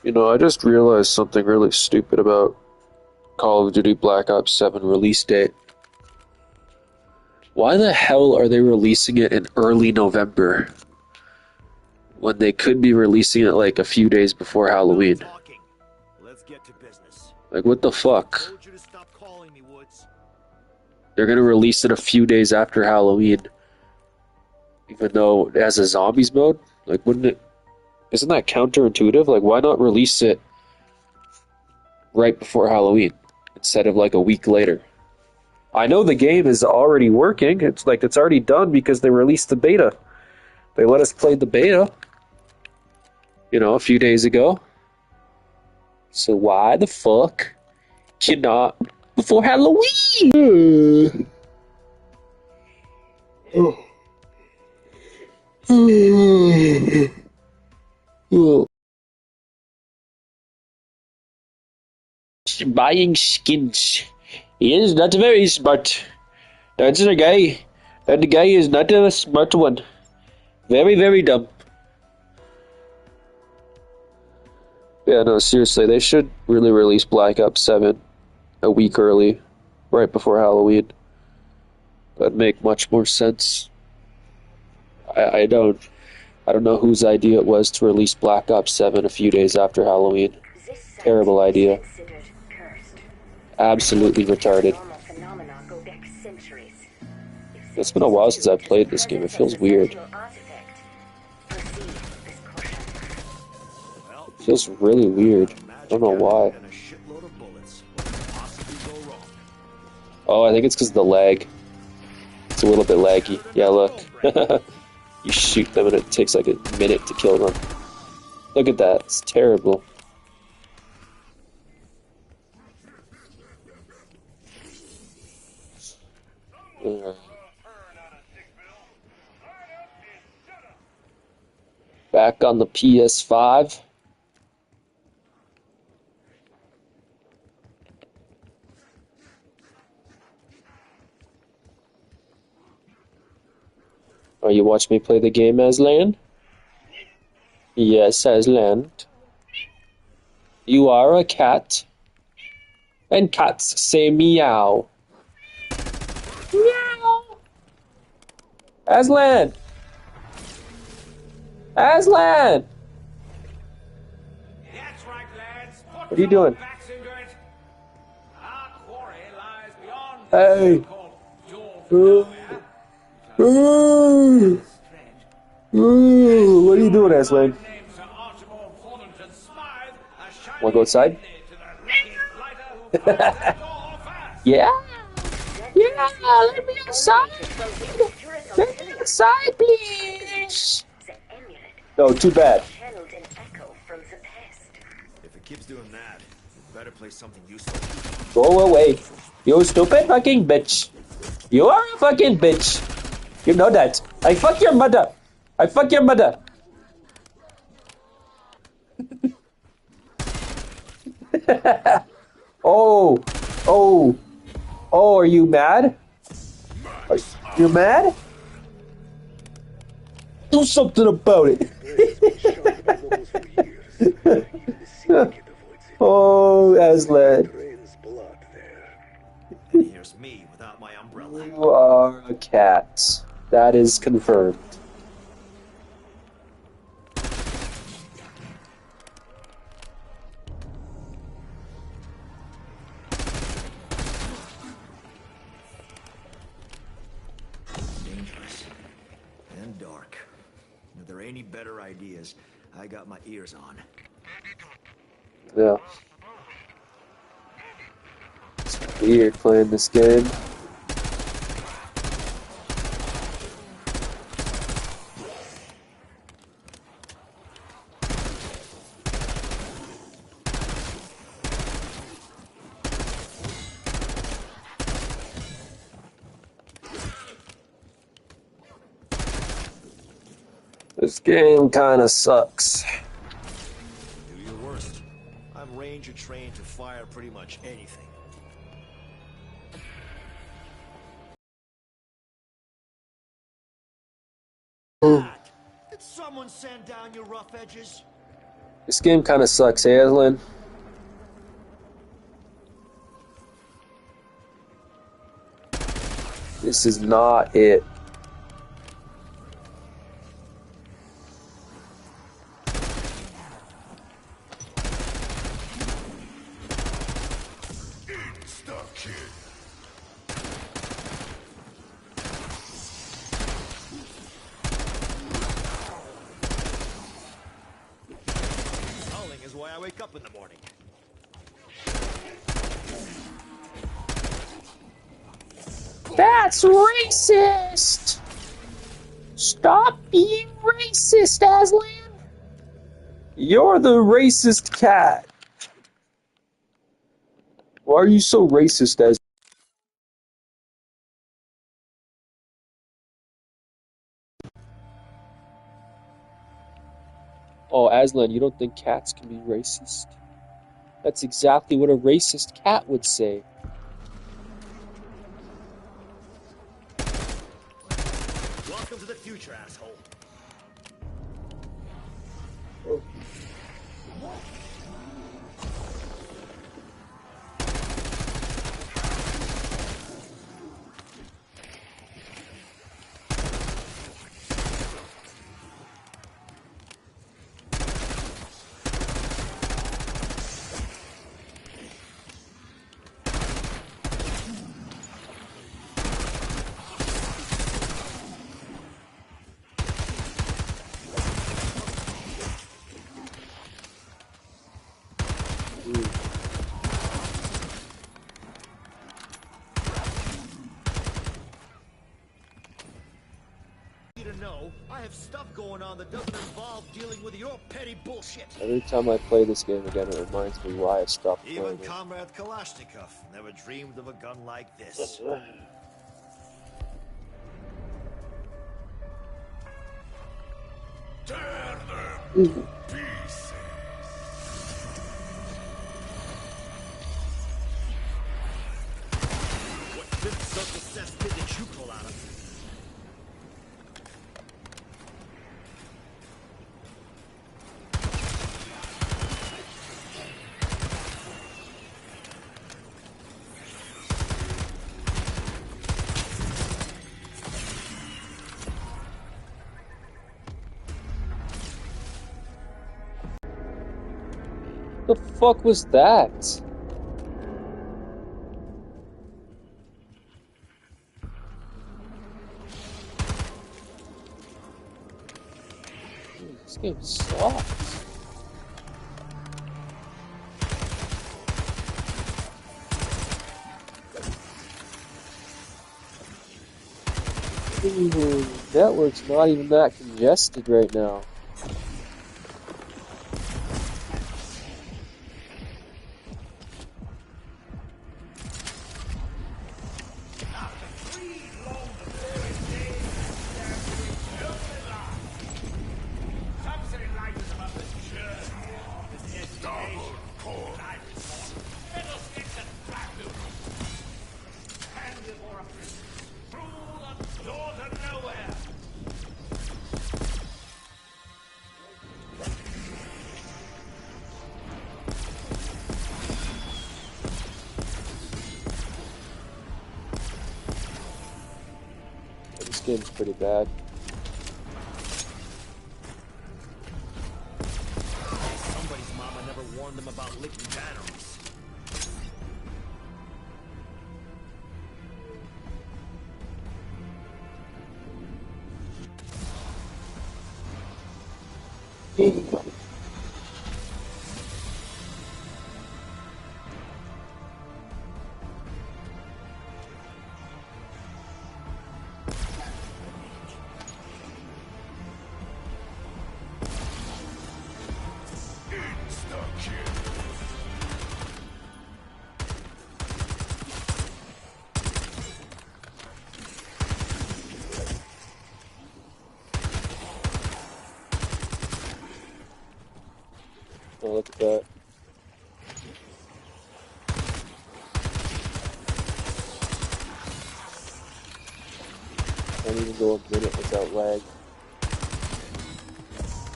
You know, I just realized something really stupid about Call of Duty Black Ops 7 release date. Why the hell are they releasing it in early November when they could be releasing it like a few days before Halloween? Talking. Let's get to business. Like, what the fuck? Told you to stop calling me, Woods. They're gonna release it a few days after Halloween, even though it has a zombies mode? Like, wouldn't it? Isn't that counterintuitive? Like, why not release it right before Halloween instead of like a week later? I know the game is already working. It's like it's already done because they released the beta. They let us play the beta, a few days ago. So why the fuck cannot before Halloween? Buying skins is not very smart. That's the guy. And the guy is not a smart one. Very, very dumb. Yeah, no, seriously, they should really release Black Ops 7 a week early, right before Halloween. That'd make much more sense. I don't know whose idea it was to release Black Ops 7 a few days after Halloween. Terrible idea. Absolutely retarded. It's been a while since I've played this game. It feels weird. It feels really weird. I don't know why. Oh, I think it's because of the lag. It's a little bit laggy. Yeah, look. You shoot them and it takes like a minute to kill them. Look at that. It's terrible. Back on the PS5. Oh, you watch me play the game, Aslan? Yes, Aslan. You are a cat. And cats say meow. Meow. Aslan! Aslan! That's right, lads. What are you doing? Backs into it. Our quarry lies beyond Hey! so-called What are you doing, Aslan? Wanna go outside? Yeah? Yeah, let me outside! Let me outside, please! No, too bad. If it keeps doing that, it better play something useful. Go away. You stupid fucking bitch. You are a fucking bitch. You know that. I fuck your mother. I fuck your mother. Oh. Oh. Oh, are you mad? Are you mad? Do something about it. Oh, Aslan. Here's me without my umbrella. You are a cat. That is confirmed. Dangerous and dark. If there ain't any better ideas, I got my ears on. Yeah. It's weird playing this game. This game kinda sucks. Do your worst. I'm ranger trained to fire pretty much anything. Did someone sand down your rough edges? This game kind of sucks, hey, Aslan? This is not it. Howling is why I wake up in the morning. That's racist! Stop being racist, Aslan! You're the racist cat! Why are you so racist, Aslan? Oh, Aslan, you don't think cats can be racist? That's exactly what a racist cat would say. Welcome to the future, asshole. To know, I have stuff going on that doesn't involve dealing with your petty bullshit. Every time I play this game again, it reminds me why I stopped playing Even it. Comrade Kalashnikov never dreamed of a gun like this. Tear them to pieces. What fifth circle cesspit did you pull out of? The fuck was that? This game sucks. Network's not even that congested right now. This game's pretty bad. Somebody's mama never warned them about licking batteries. Oh, look at that. Can't even go a minute without lag.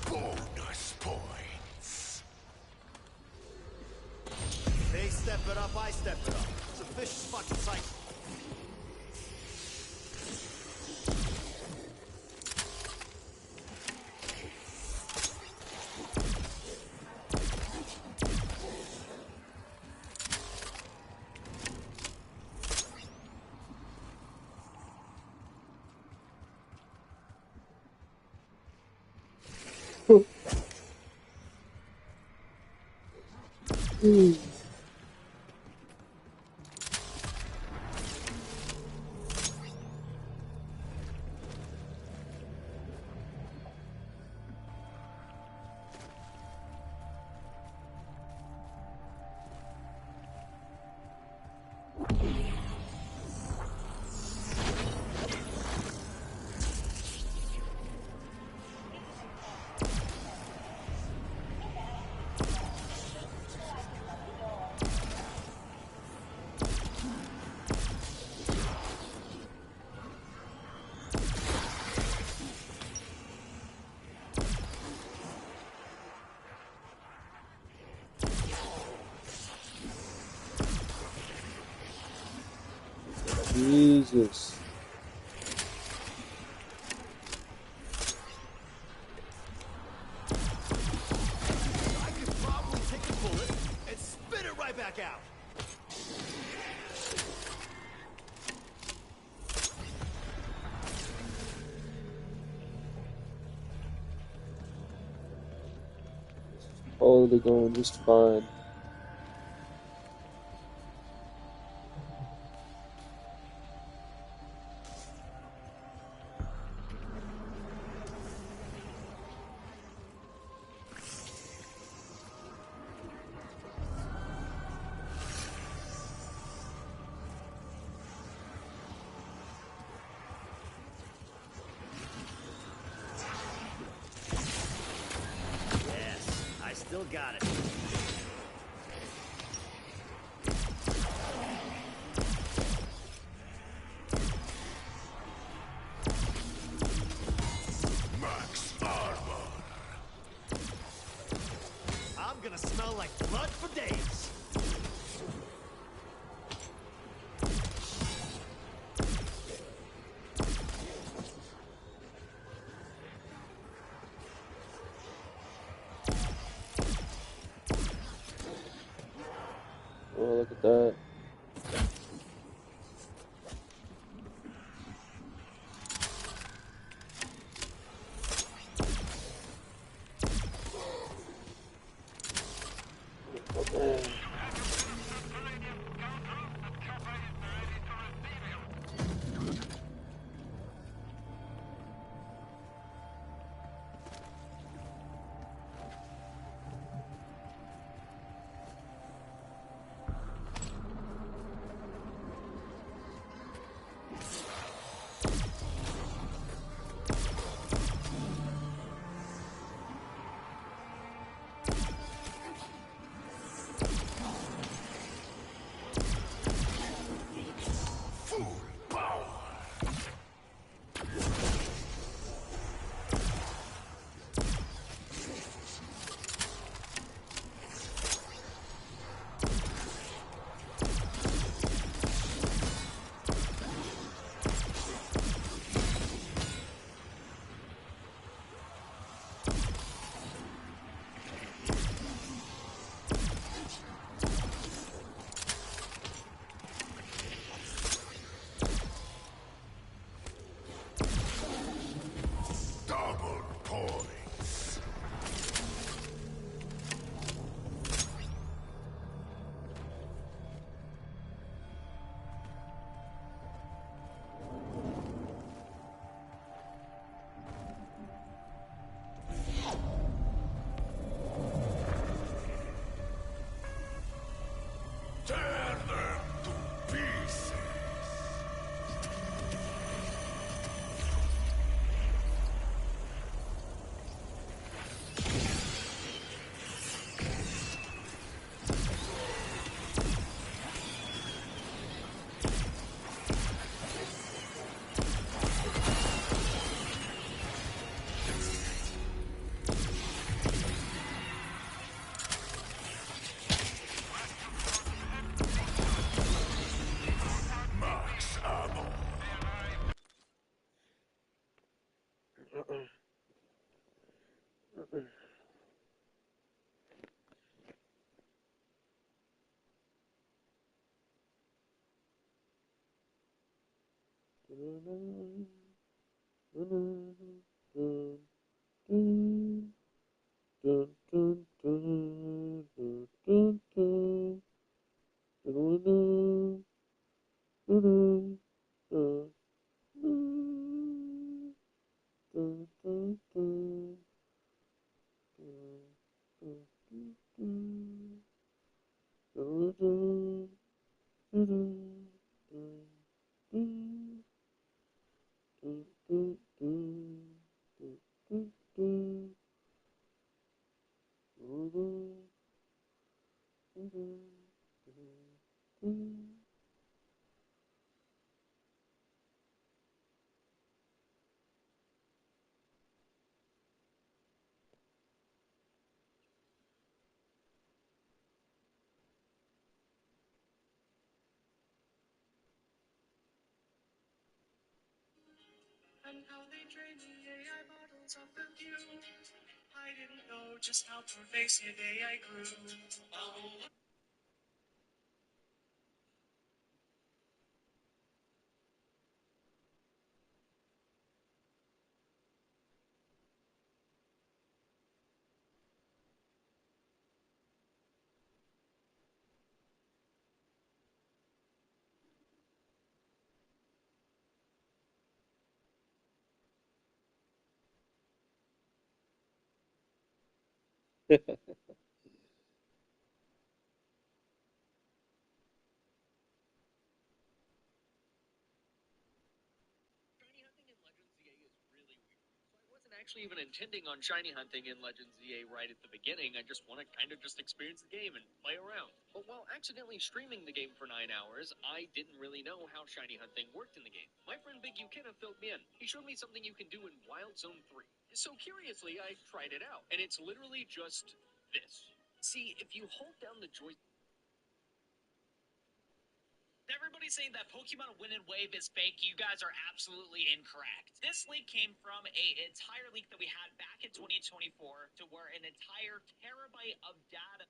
Bonus points. vicious fucking cycle. Jesus. I could probably take a bullet and spit it right back out. Totally going just fine. Yes, I still got it. Max armor. I'm gonna smell like blood for days. And how they drain the AI models off of you. I didn't know just how pervasive AI grew. Oh. Shiny hunting in Legends ZA is really weird. So I wasn't actually even intending on shiny hunting in Legends ZA right at the beginning. I just want to kind of just experience the game and play around. But while accidentally streaming the game for 9 hours, I didn't really know how shiny hunting worked in the game. My friend Big Ukina filled me in. He showed me something you can do in Wild Zone 3. So curiously, I tried it out, and it's literally just this. See, if you hold down the joystick. Everybody saying that Pokemon Wind and Wave is fake, you guys are absolutely incorrect. This leak came from an entire leak that we had back in 2024 to where an entire terabyte of data.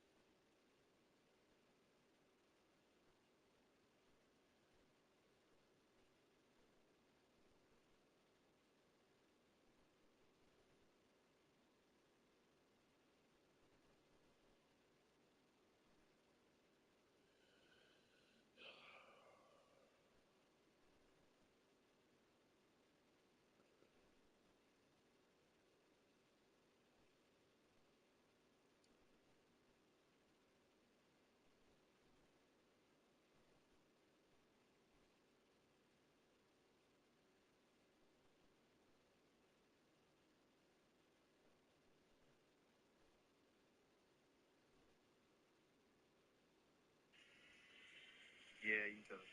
Yeah, you tell us.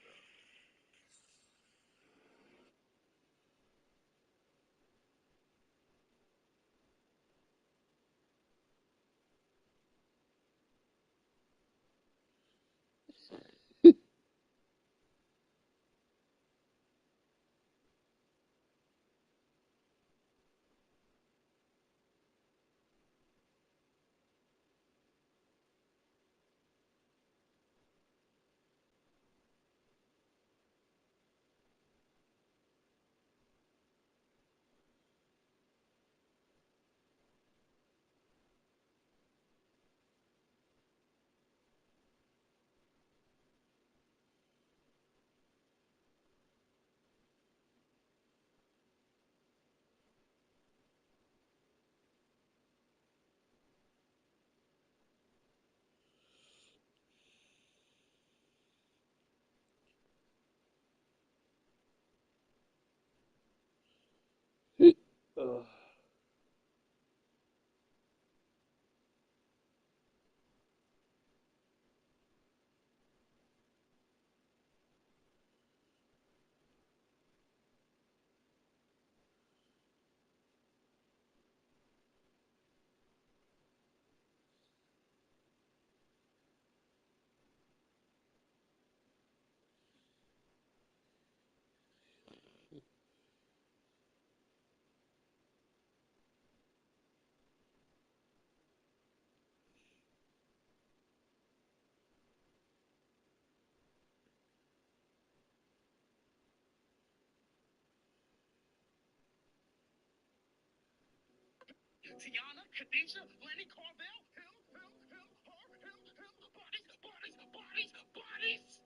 Tiana, Khadijah, Lenny Carvel, him, her, him, bodies, bodies, bodies, bodies.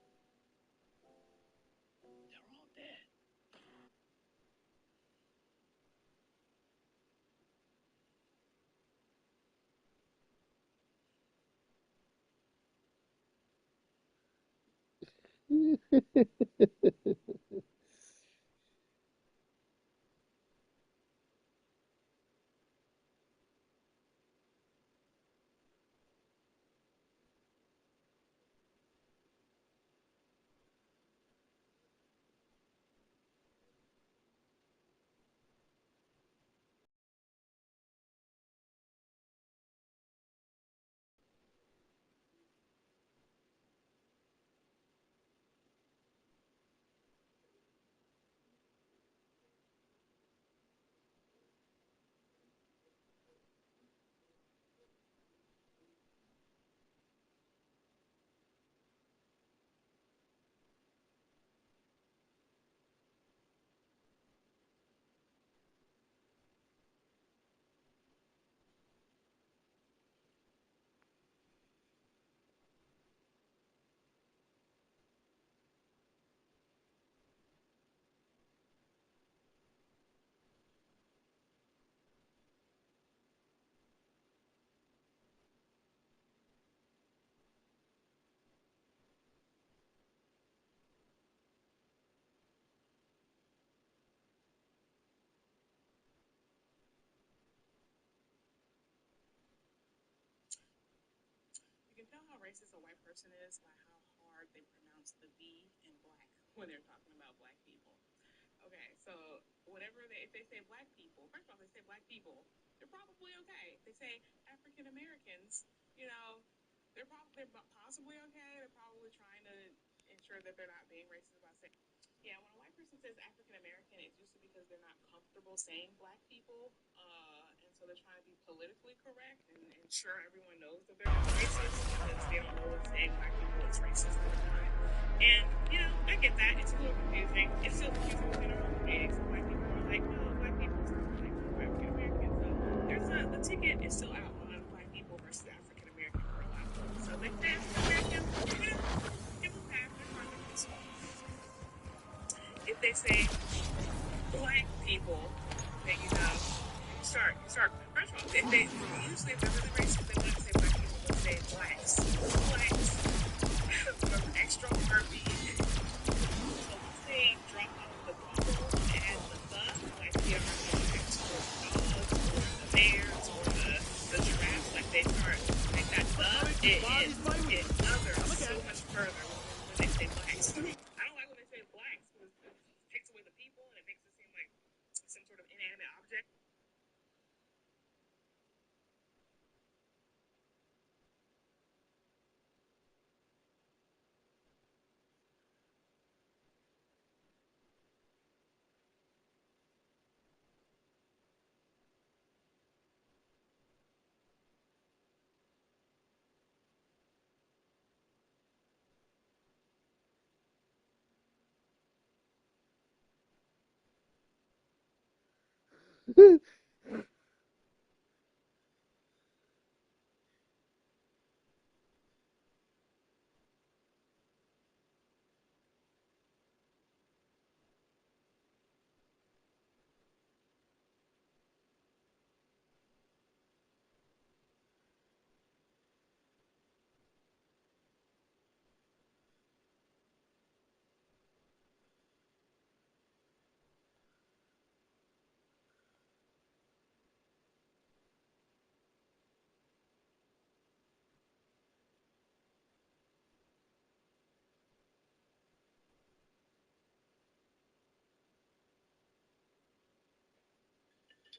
They're all dead. You can tell how racist a white person is by how hard they pronounce the B in black when they're talking about black people. Okay, so if they say black people, first of all, if they say black people, they're probably okay. If they say African Americans, you know, they're possibly okay. They're probably trying to ensure that they're not being racist about saying. Yeah, when a white person says African American, it's usually because they're not comfortable saying black people, and so they're trying to be politically correct and ensure everyone knows that they're not racist because they don't know if saying black people is racist or not. And you know, I get that. It's a little confusing. It's still confusing within our own community. Some black people are like, no, black people is not like African American. So the ticket is still out on black people versus African American for a lot of folks. So they say African American, you know, give them half. They're trying to be small. If they say black people, then you know, you start. First of all, if they usually if they're really racist, they wouldn't say black people, they'll say blacks. Blacks. With an extra heartbeat. So once they drop off the people and add the, like the Architects or the dogs or the bears or the giraffes, like they start like that it others so much further when they say blacks. I don't like when they say blacks because it takes away the people and it makes it seem like some sort of inanimate object.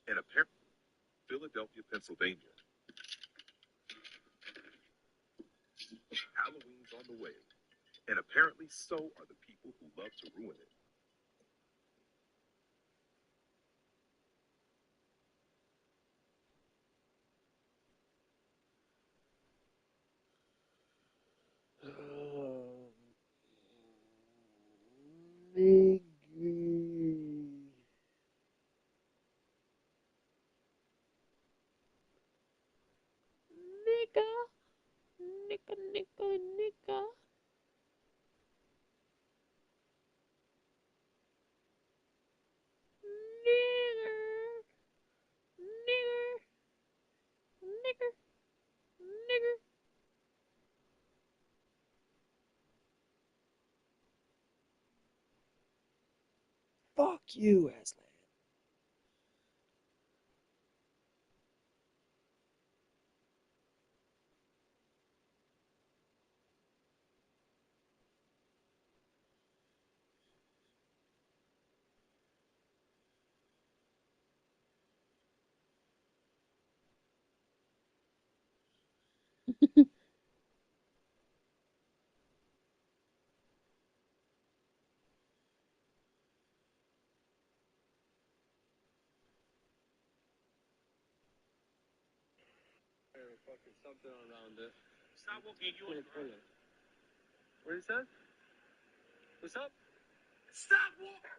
And apparently, Philadelphia, Pennsylvania. Halloween's on the way, and apparently so are the people who love to ruin it. Nigger. Nigger. Fuck you, Aslan. Fucking something around it. Stop walking, you want to pull it. What he said? What's up? Stop walking!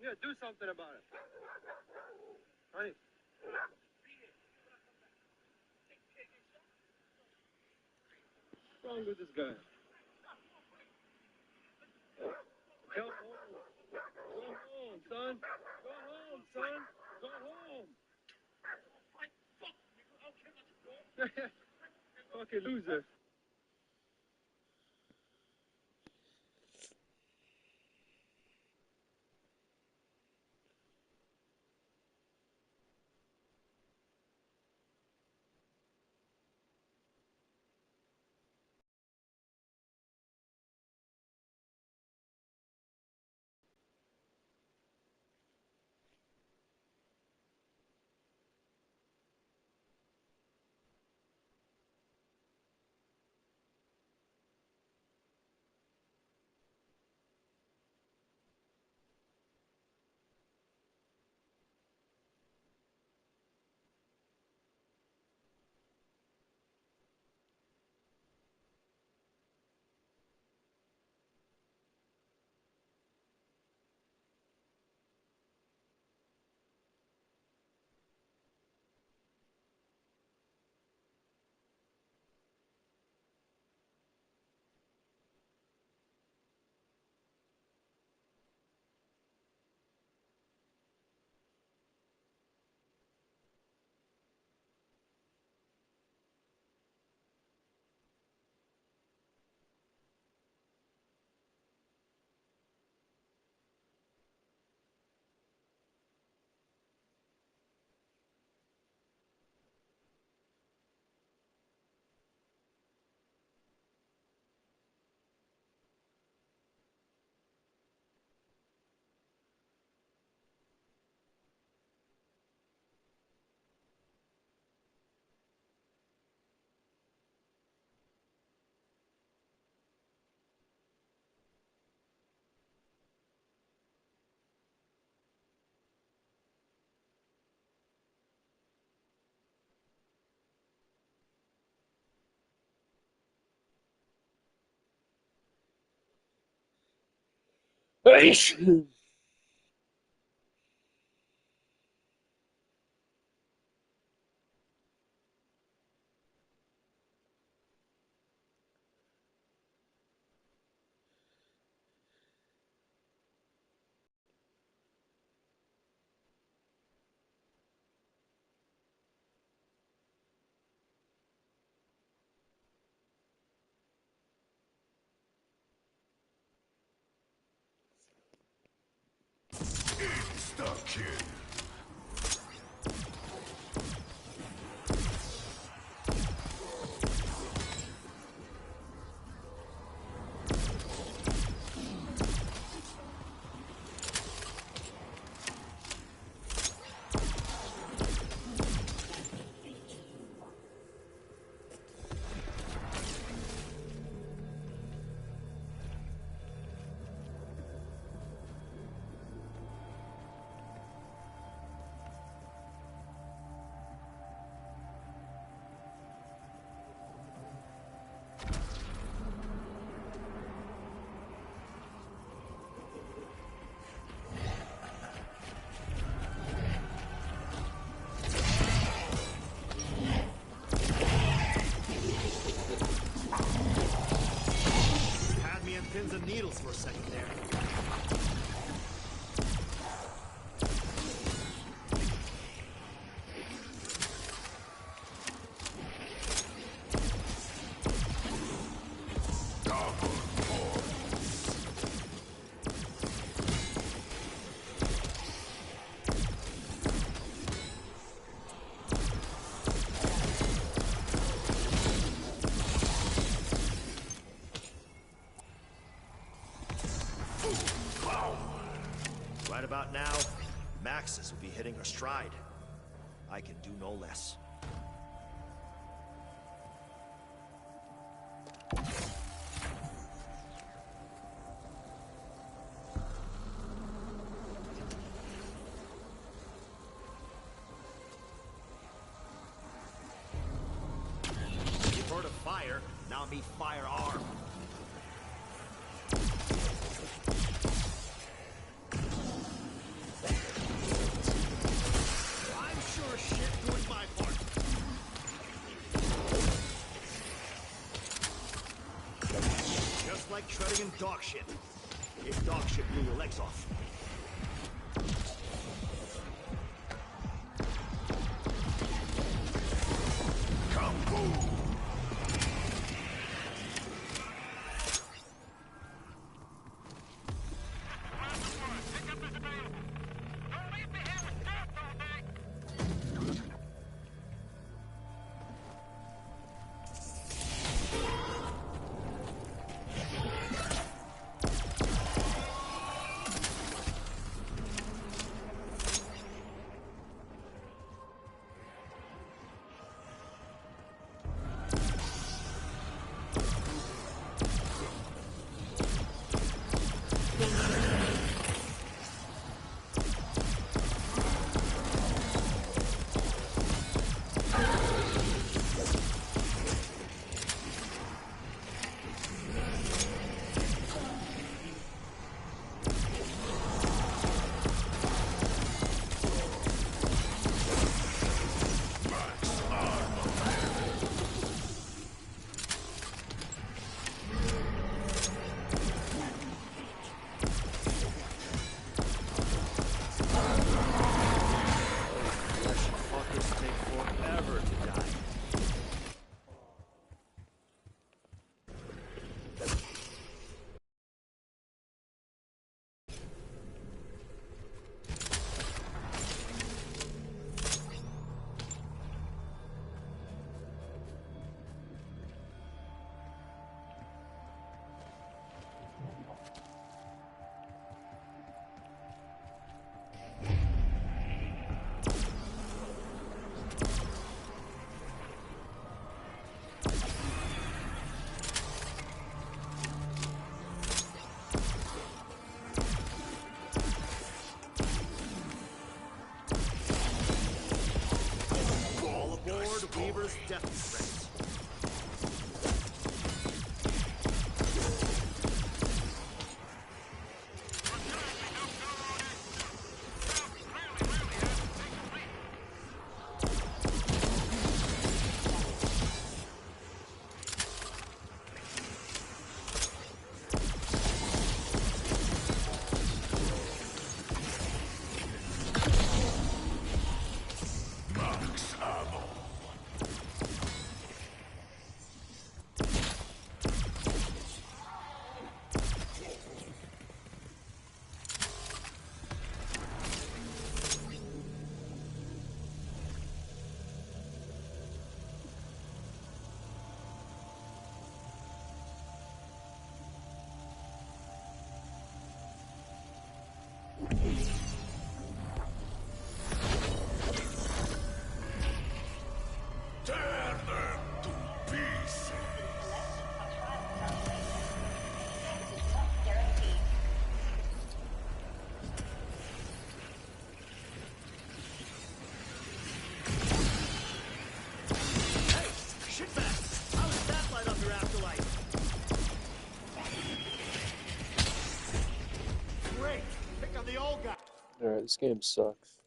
Yeah, do something about it. Honey. What's wrong with this guy? Go home. Go home, son. Go home, son. Go home. Fucking loser. Insta-kill. Had me on pins and needles for a second there. Right about now, Maxis will be hitting her stride. I can do no less. You've heard of fire, now meet firearm. I'm sure shit doing my part. Just like treading in dog shit. If dog shit blew your legs off. Fuckers take forever to die. All aboard Weaver's death threat. Max ammo. Tear them to pieces. Hey, shitbag! How does that light up your afterlife? Great! Pick on the old guy. Alright, this game sucks.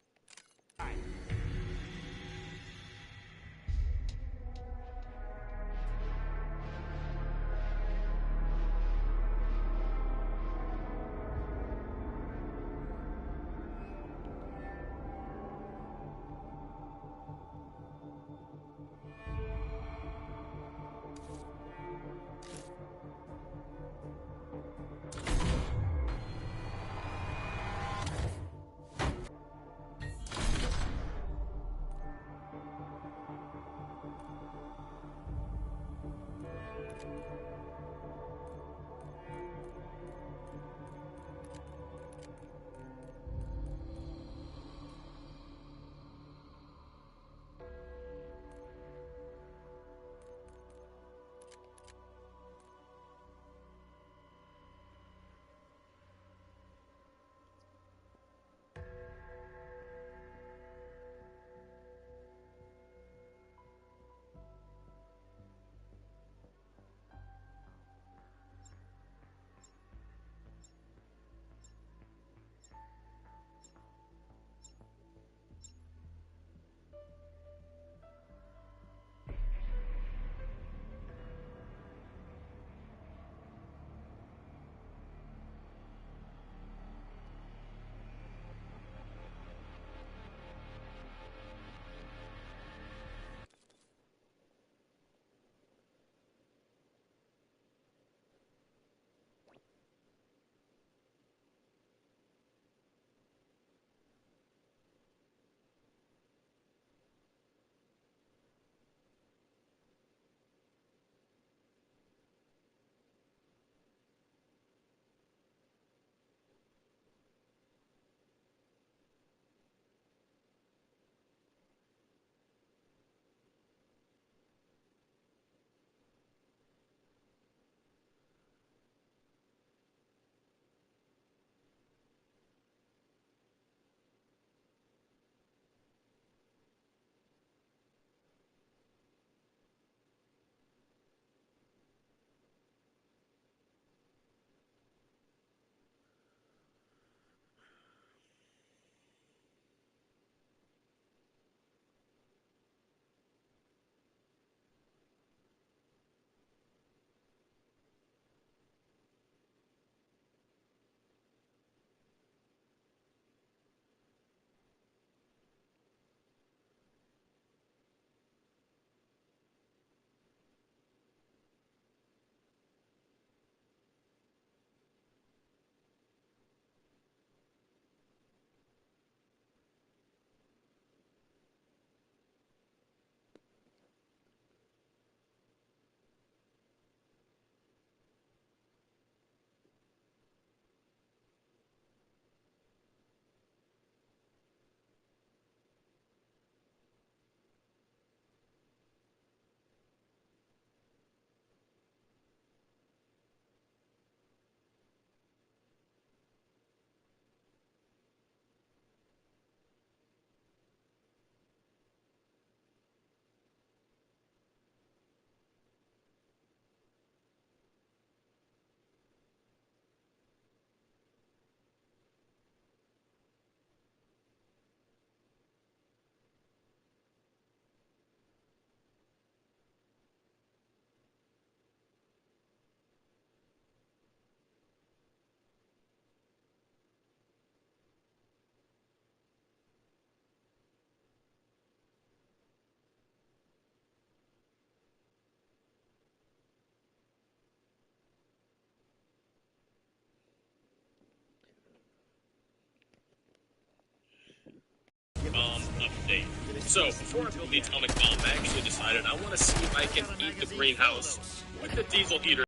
So before I build the atomic bomb, I actually decided I want to see if I can heat the greenhouse with the diesel heater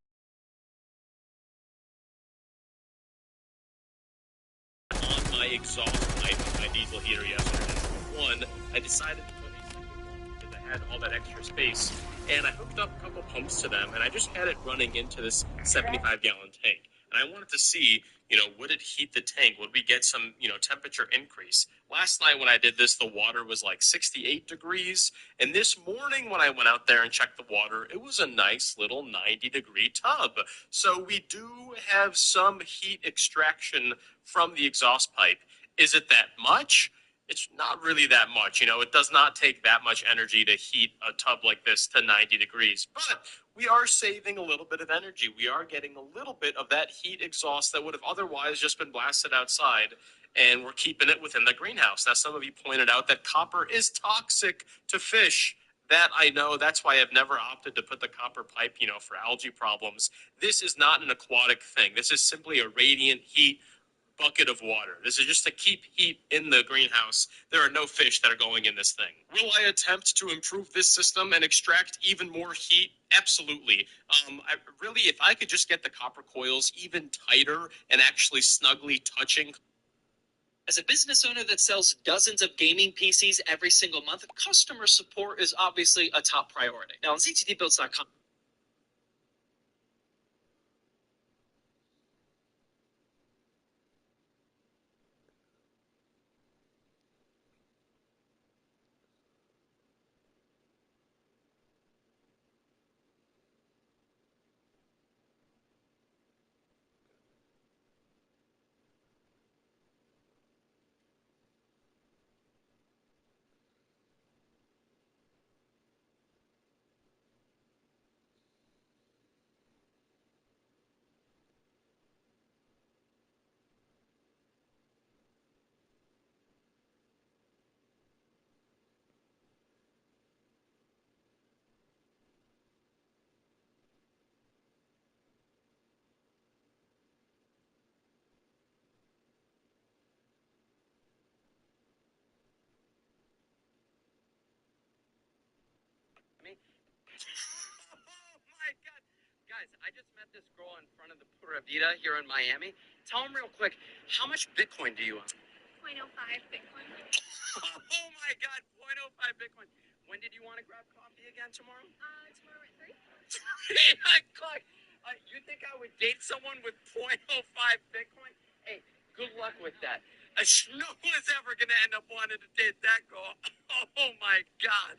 on my exhaust pipe of my diesel heater yesterday. One, I decided to put a single one because I had all that extra space, and I hooked up a couple pumps to them, and I just had it running into this 75-gallon tank. And I wanted to see, would it heat the tank? Would we get some, temperature increase? Last night when I did this, the water was like 68 degrees. And this morning when I went out there and checked the water, it was a nice little 90-degree tub. So we do have some heat extraction from the exhaust pipe. Is it that much? It's not really that much. It does not take that much energy to heat a tub like this to 90 degrees. But we are saving a little bit of energy. We are getting a little bit of that heat exhaust that would have otherwise just been blasted outside, and we're keeping it within the greenhouse. Now, some of you pointed out that copper is toxic to fish. That I know. That's why I've never opted to put the copper pipe, for algae problems. This is not an aquatic thing. This is simply a radiant heat bucket of water. This is just to keep heat in the greenhouse. There are no fish that are going in this thing. Will I attempt to improve this system and extract even more heat? Absolutely. If I could just get the copper coils even tighter and actually snugly touching. As a business owner that sells dozens of gaming PCs every single month, customer support is obviously a top priority. Now, on ZTDbuilds.com, oh my God. Guys, I just met this girl in front of the Pura Vida here in Miami. Tell them real quick, how much Bitcoin do you own? 0.05 Bitcoin. Oh my God, 0.05 Bitcoin. When did you want to grab coffee again tomorrow? Tomorrow at 3. 3 o'clock. You think I would date someone with 0.05 Bitcoin? Hey, good luck with that. No one is ever going to end up wanting to date that girl. Oh my God.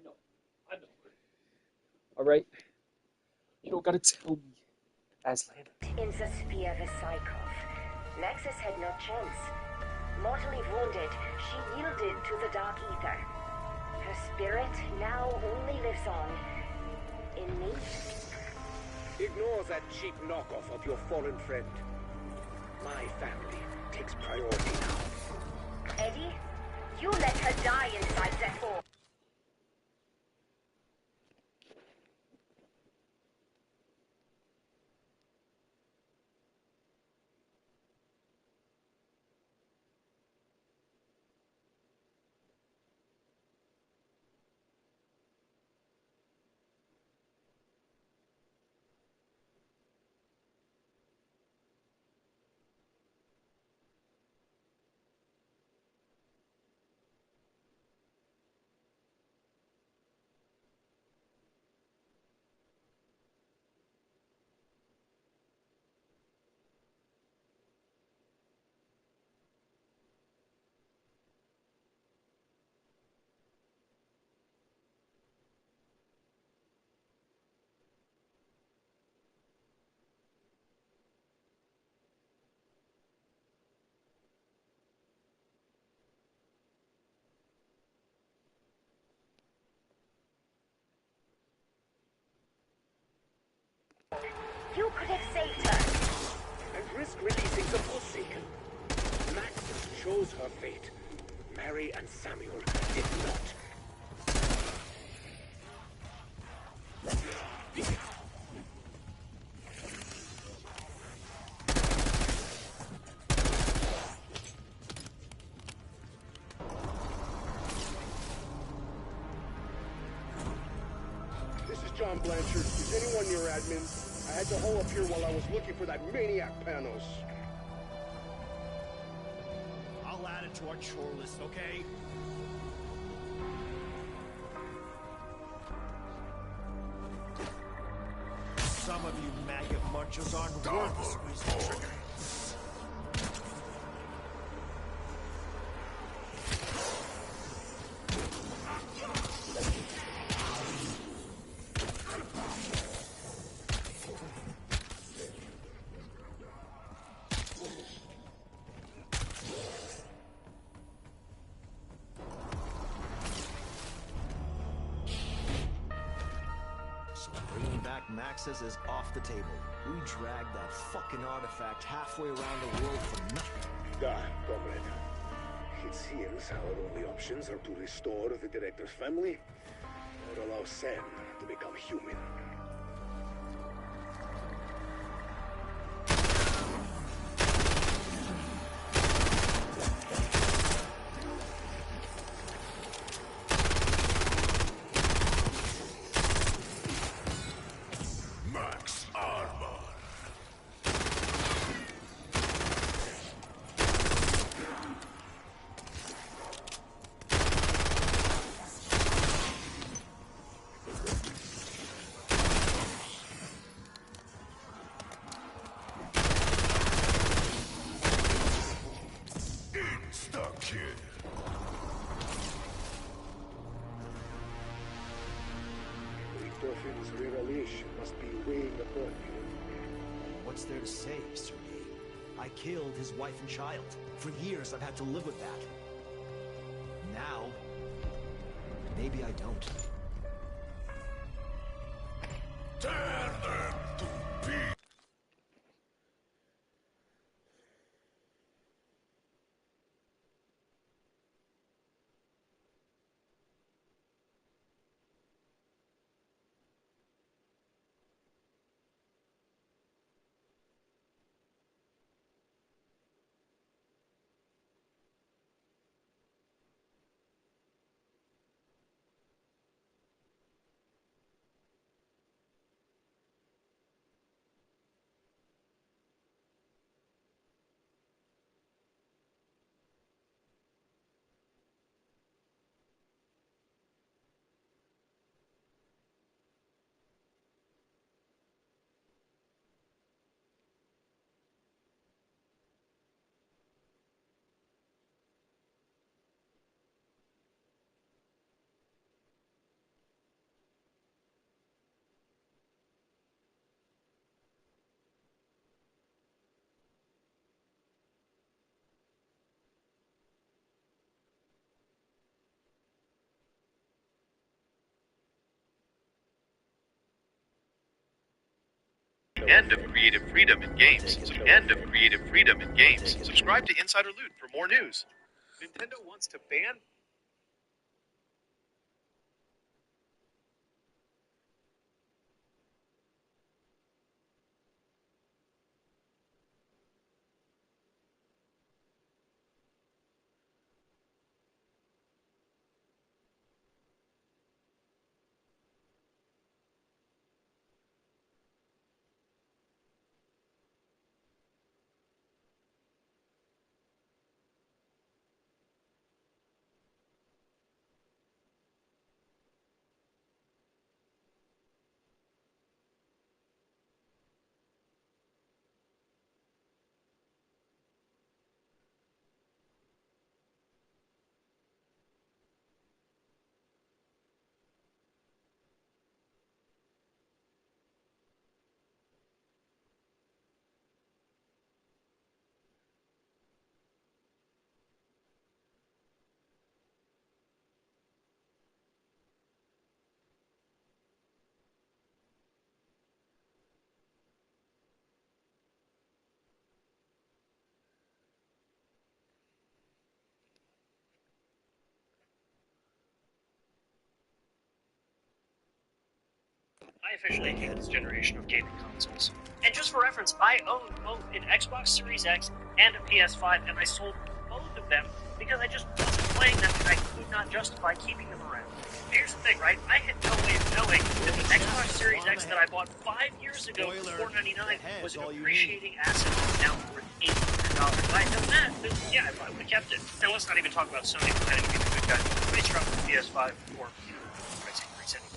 know. Alright? You don't gotta tell me, Aslan. In Suspiria Psychov, Maxis had no chance. Mortally wounded, she yielded to the Dark Ether. Her spirit now only lives on in me. Ignore that cheap knockoff of your fallen friend. My family takes priority now. Eddie, you let her die inside that orb. You could have saved her. And risk releasing the Forsaken. Maxis chose her fate. Mary and Samuel did not. This is John Blanchard. Is anyone near admin? I had to hole up here while I was looking for that maniac Panos. I'll add it to our chore list, okay? Some of you maggot munchers aren't worth the squeeze the trigger. So bringing back Maxis is off the table. We dragged that fucking artifact halfway around the world for nothing. Comrade. It seems our only options are to restore the Director's family, or allow Sam to become human. Max armor. Insta-kill. Richtorfin's revelation must be weighing upon you. What's there to say, Sergei? I killed his wife and child. For years, I've had to live with that. Now, maybe I don't. Tear them to pieces. End of creative freedom in games. End of creative freedom in games. Subscribe to Insider Loot for more news. Nintendo wants to ban I officially hate this generation of gaming consoles. And just for reference, I own both an Xbox Series X and a PS5, and I sold both of them because I just wasn't playing them and I could not justify keeping them around. Here's the thing, right? I had no way of knowing that the Xbox Series X that I bought 5 years ago for $499 was an appreciating asset now worth $800. If I had done that, then yeah, I probably would have kept it. And let's not even talk about Sony pretending to be the good guy. They struck with the PS5 for, price increase anyway.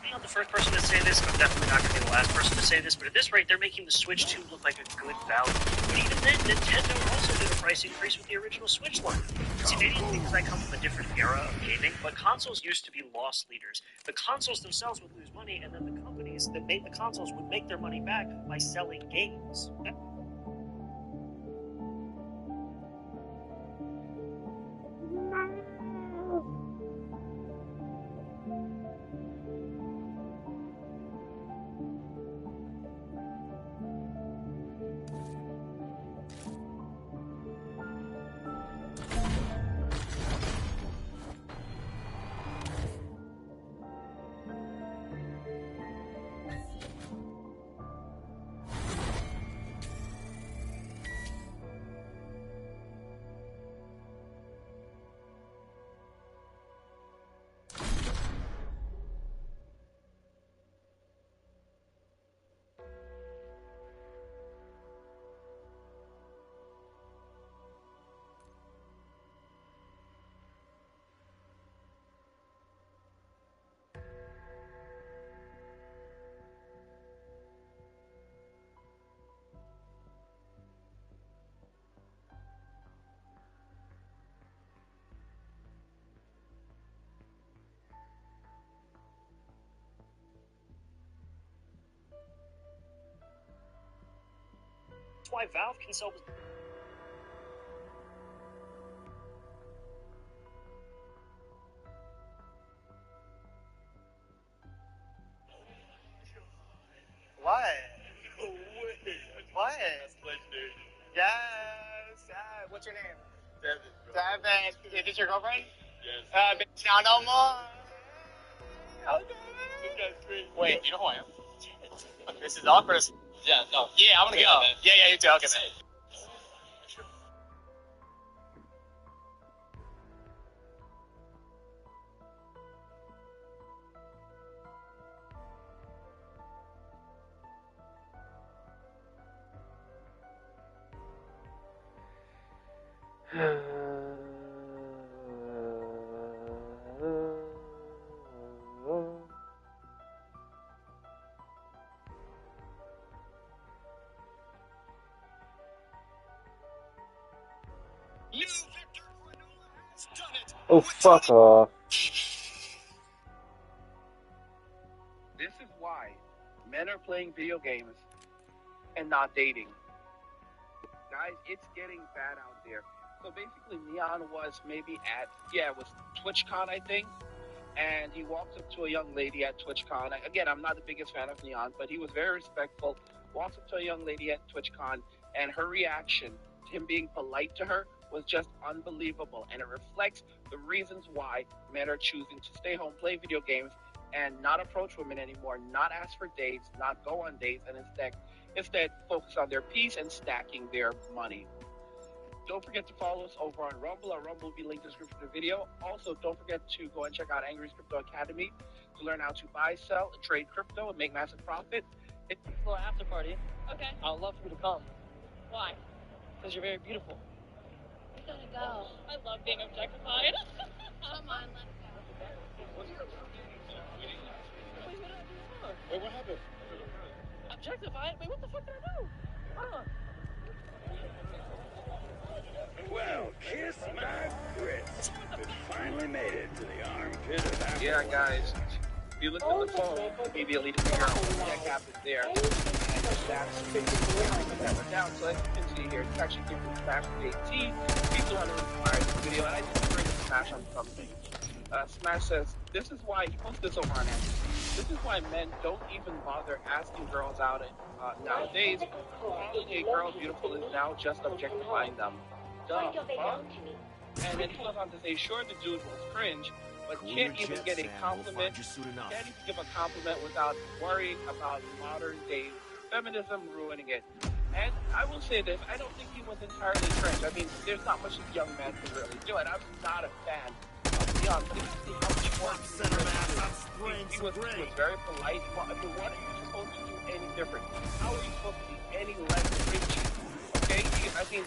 I'm not the first person to say this, and I'm definitely not going to be the last person to say this, but at this rate, they're making the Switch 2 look like a good value. But even then, Nintendo also did a price increase with the original Switch line. See, maybe it's because I come from a different era of gaming, but consoles used to be loss leaders. The consoles themselves would lose money, and then the companies that made the consoles would make their money back by selling games. That's why Valve can sell. What? What? Yes. What's your name? Devin. Is this your girlfriend? Yes. Bitch, now no more. Okay. Wait, you know who I am? This is awkward. Yeah, no. Yeah, I'm gonna go. Man. Yeah, you too. Okay, man. Oh, fuck off. This is why men are playing video games and not dating. Guys, it's getting bad out there. So basically, Neon was maybe it was TwitchCon, I think. And he walked up to a young lady at TwitchCon. Again, I'm not the biggest fan of Neon, but he was very respectful walks up to a young lady at TwitchCon, and her reaction to him being polite to her was just unbelievable. And it reflects the reasons why men are choosing to stay home, play video games, and not approach women anymore, not ask for dates, not go on dates, and instead focus on their peace and stacking their money. Don't forget to follow us over on Rumble. Our Rumble will be linked in the description of the video. Also, don't forget to go and check out Angry's Crypto Academy to learn how to buy, sell, and trade crypto and make massive profit. It's a little after party. Okay. I'd love for you to come. Why? Because you're very beautiful. We gotta go. I love being objectified. Come on, let's go. Wait, what happened? Objectified? Wait, what the fuck did I do? Well, kiss my grits. We finally made it to the armpit of Africa. Yeah, guys. If you look at the phone, immediately figure out what the heck happened there. And that's basically that went down. So as you can see here, it's actually giving Smash with 18. People are inspired the video, and I just bring Smash on something. Smash says, this is why, he posted this over on X. This is why men don't even bother asking girls out nowadays. Calling a girl beautiful is now just objectifying them. Dumb fuck. And then he goes on to say, sure, the dude was cringe, but can't even get a compliment. Can't even give a compliment without worrying about modern day feminism ruining it. And I will say this, I don't think he was entirely cringe. I mean, there's not much this young man can really do, and I'm not a fan of Neon, but you can see how much more he was very polite. I mean, what are you supposed to do any different? How are you supposed to be any less cringy? Okay, I mean,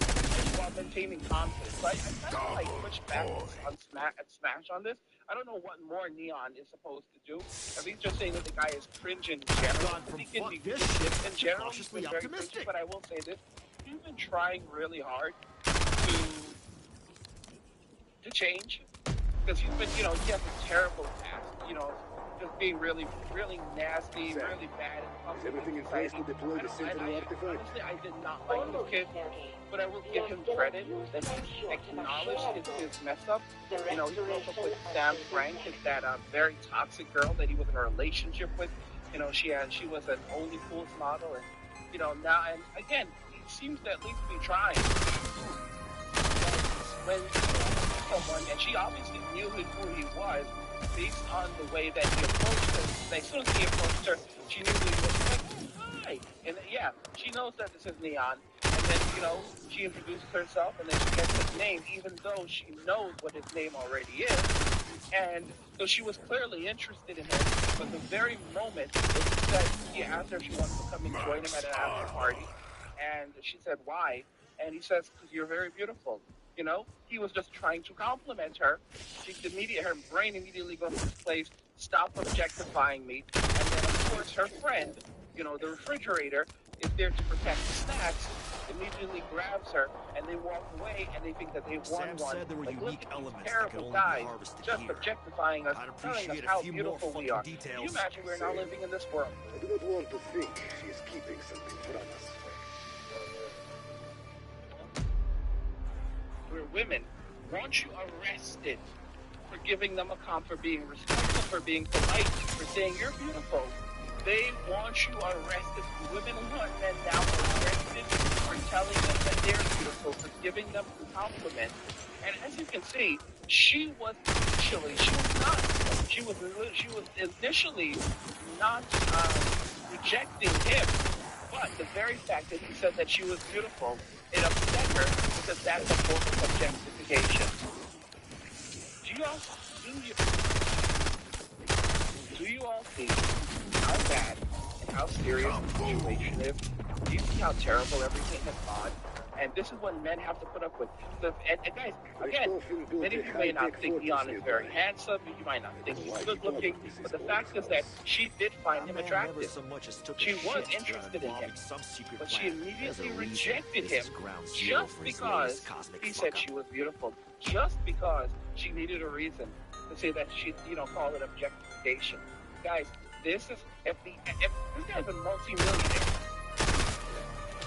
while maintaining confidence. So I kind of like push back on Smash on this. I don't know what more Neon is supposed to do. I think just saying that the guy is cringe in general. He can be in general, he's been very cringy, but I will say this: he's been trying really hard to change, because he's been, he has a terrible past, just being really, really nasty, really bad in public. Everything in place to deploy the Sentinel artifact. Honestly, I did not like this kid, but I will give him credit that he acknowledged his mess up. He broke up with Sam Frank, that very toxic girl that he was in a relationship with. She was an only fools model, and now, and again, he seems to at least be trying. When someone, and she obviously knew who he was based on the way that he approached her. As soon as he approached her, she knew who he was. Like, hi. And yeah, she knows that this is Neon. And then, she introduces herself, and then she gets his name, even though she knows what his name already is. And so she was clearly interested in him. But the very moment that he asked her if she wants to come and join him at an after party, and she said, why? And he says, because you're very beautiful. He was just trying to compliment her. Her brain immediately goes to this place, stop objectifying me. And then, of course, her friend, the refrigerator, is there to protect the snacks, immediately grabs her, and they walk away, and they think that they've won Sam one. said there were Like, unique look at elements these that could terrible only be guys, harvested just here. objectifying us, I'd telling us appreciate how a few more beautiful we fucking are. Can details. you imagine we're now living in this world? I do not want to think she is keeping something from us. Where women want you arrested for giving them a comp, for being respectful, for being polite, for saying you're beautiful. They want you arrested. Women want men now arrested for telling them that they're beautiful, for giving them a compliment. And as you can see, she was initially not rejecting him. But the very fact that he said that she was beautiful, it upset her, because that's a form of objectification. Do you all see how bad and how serious the situation is? Do you see how terrible everything has gone? And this is what men have to put up with. And guys, again, many of you may not think Neon is very handsome, you might not think he's good looking, but the fact is that she did find him attractive. She was interested in him, but she immediately rejected him just because he said she was beautiful, just because she needed a reason to say that she, call it objectification. Guys, if this guy's a multi-millionaire,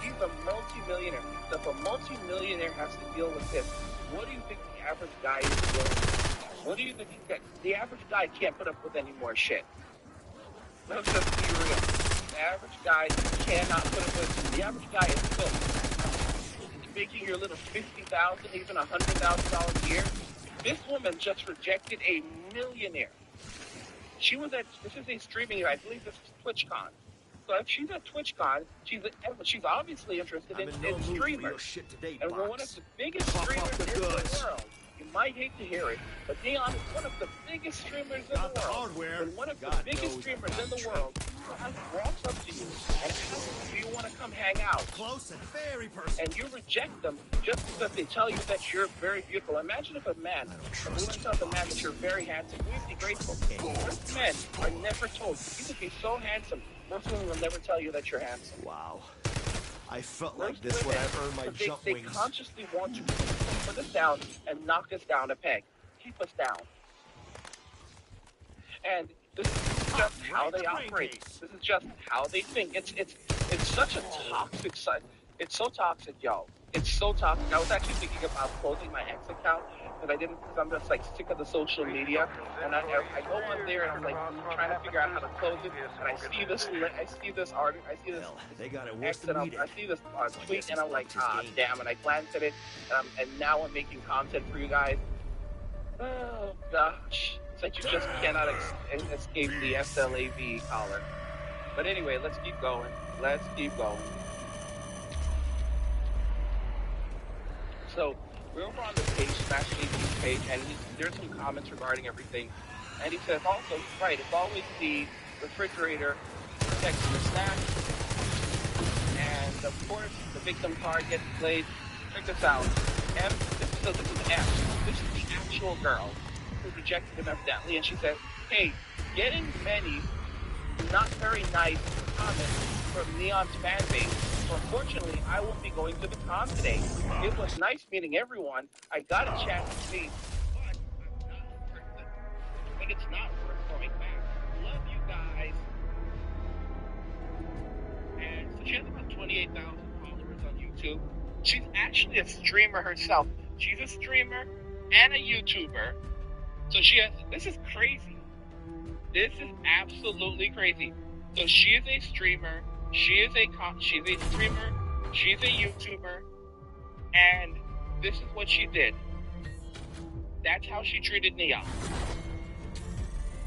he's a multi-millionaire. So if a multi-millionaire has to deal with this, what do you think the average guy is dealing with? What do you think the average guy can't put up with any more shit? Let's just be real. The average guy cannot put up with. The average guy is filthy. Making your little $50,000, even $100,000 a year. This woman just rejected a millionaire. She was at, this is a streaming, I believe this is TwitchCon. So if she's at TwitchCon, she's obviously interested in streamers. And we're one of the biggest streamers in the world. You might hate to hear it, but Neon is one of the biggest streamers in the world. And one of the biggest streamers in the world walks up to you and asks, do you want to come hang out? Close and very personal. And you reject them just because they tell you that you're very beautiful. Imagine if a man, tells a man that you're very handsome, we'd be grateful. Most men are never told, you could be so handsome, most women will never tell you that you're handsome. Wow. I felt like this when I earned my jump wings. They consciously want to put us down and knock us down a peg. Keep us down. And this is just how they operate. This is just how they think. It's such a toxic site. It's so toxic, yo. It's so toxic. I was actually thinking about closing my X account because I'm just like sick of the social media. And I go on there and I'm like trying to figure out how to close it. And I see this article, I see this they got it worse than I see this tweet and I'm like, damn. And I glanced at it and now I'm making content for you guys. Oh gosh. It's like you just cannot escape the SLAV collar. But anyway, let's keep going. So we're over on the page, Smash TV's page, and there's some comments regarding everything. And he says also, he's right, it's always the refrigerator protecting the snacks. And of course, the victim card gets played. Check this out. This is F. This is the actual girl who rejected him evidently. And she said, hey, getting many not very nice comments from Neon's fan base. Unfortunately, I won't be going to the con today. It was nice meeting everyone. I got a chance to see, but it's not worth going back. Love you guys. And so she has about 28,000 followers on YouTube. She's actually a streamer herself. She's a streamer and a YouTuber. So she has, this is crazy. This is absolutely crazy. So she is a streamer. She's a streamer, she's a YouTuber, and this is what she did. That's how she treated Neon.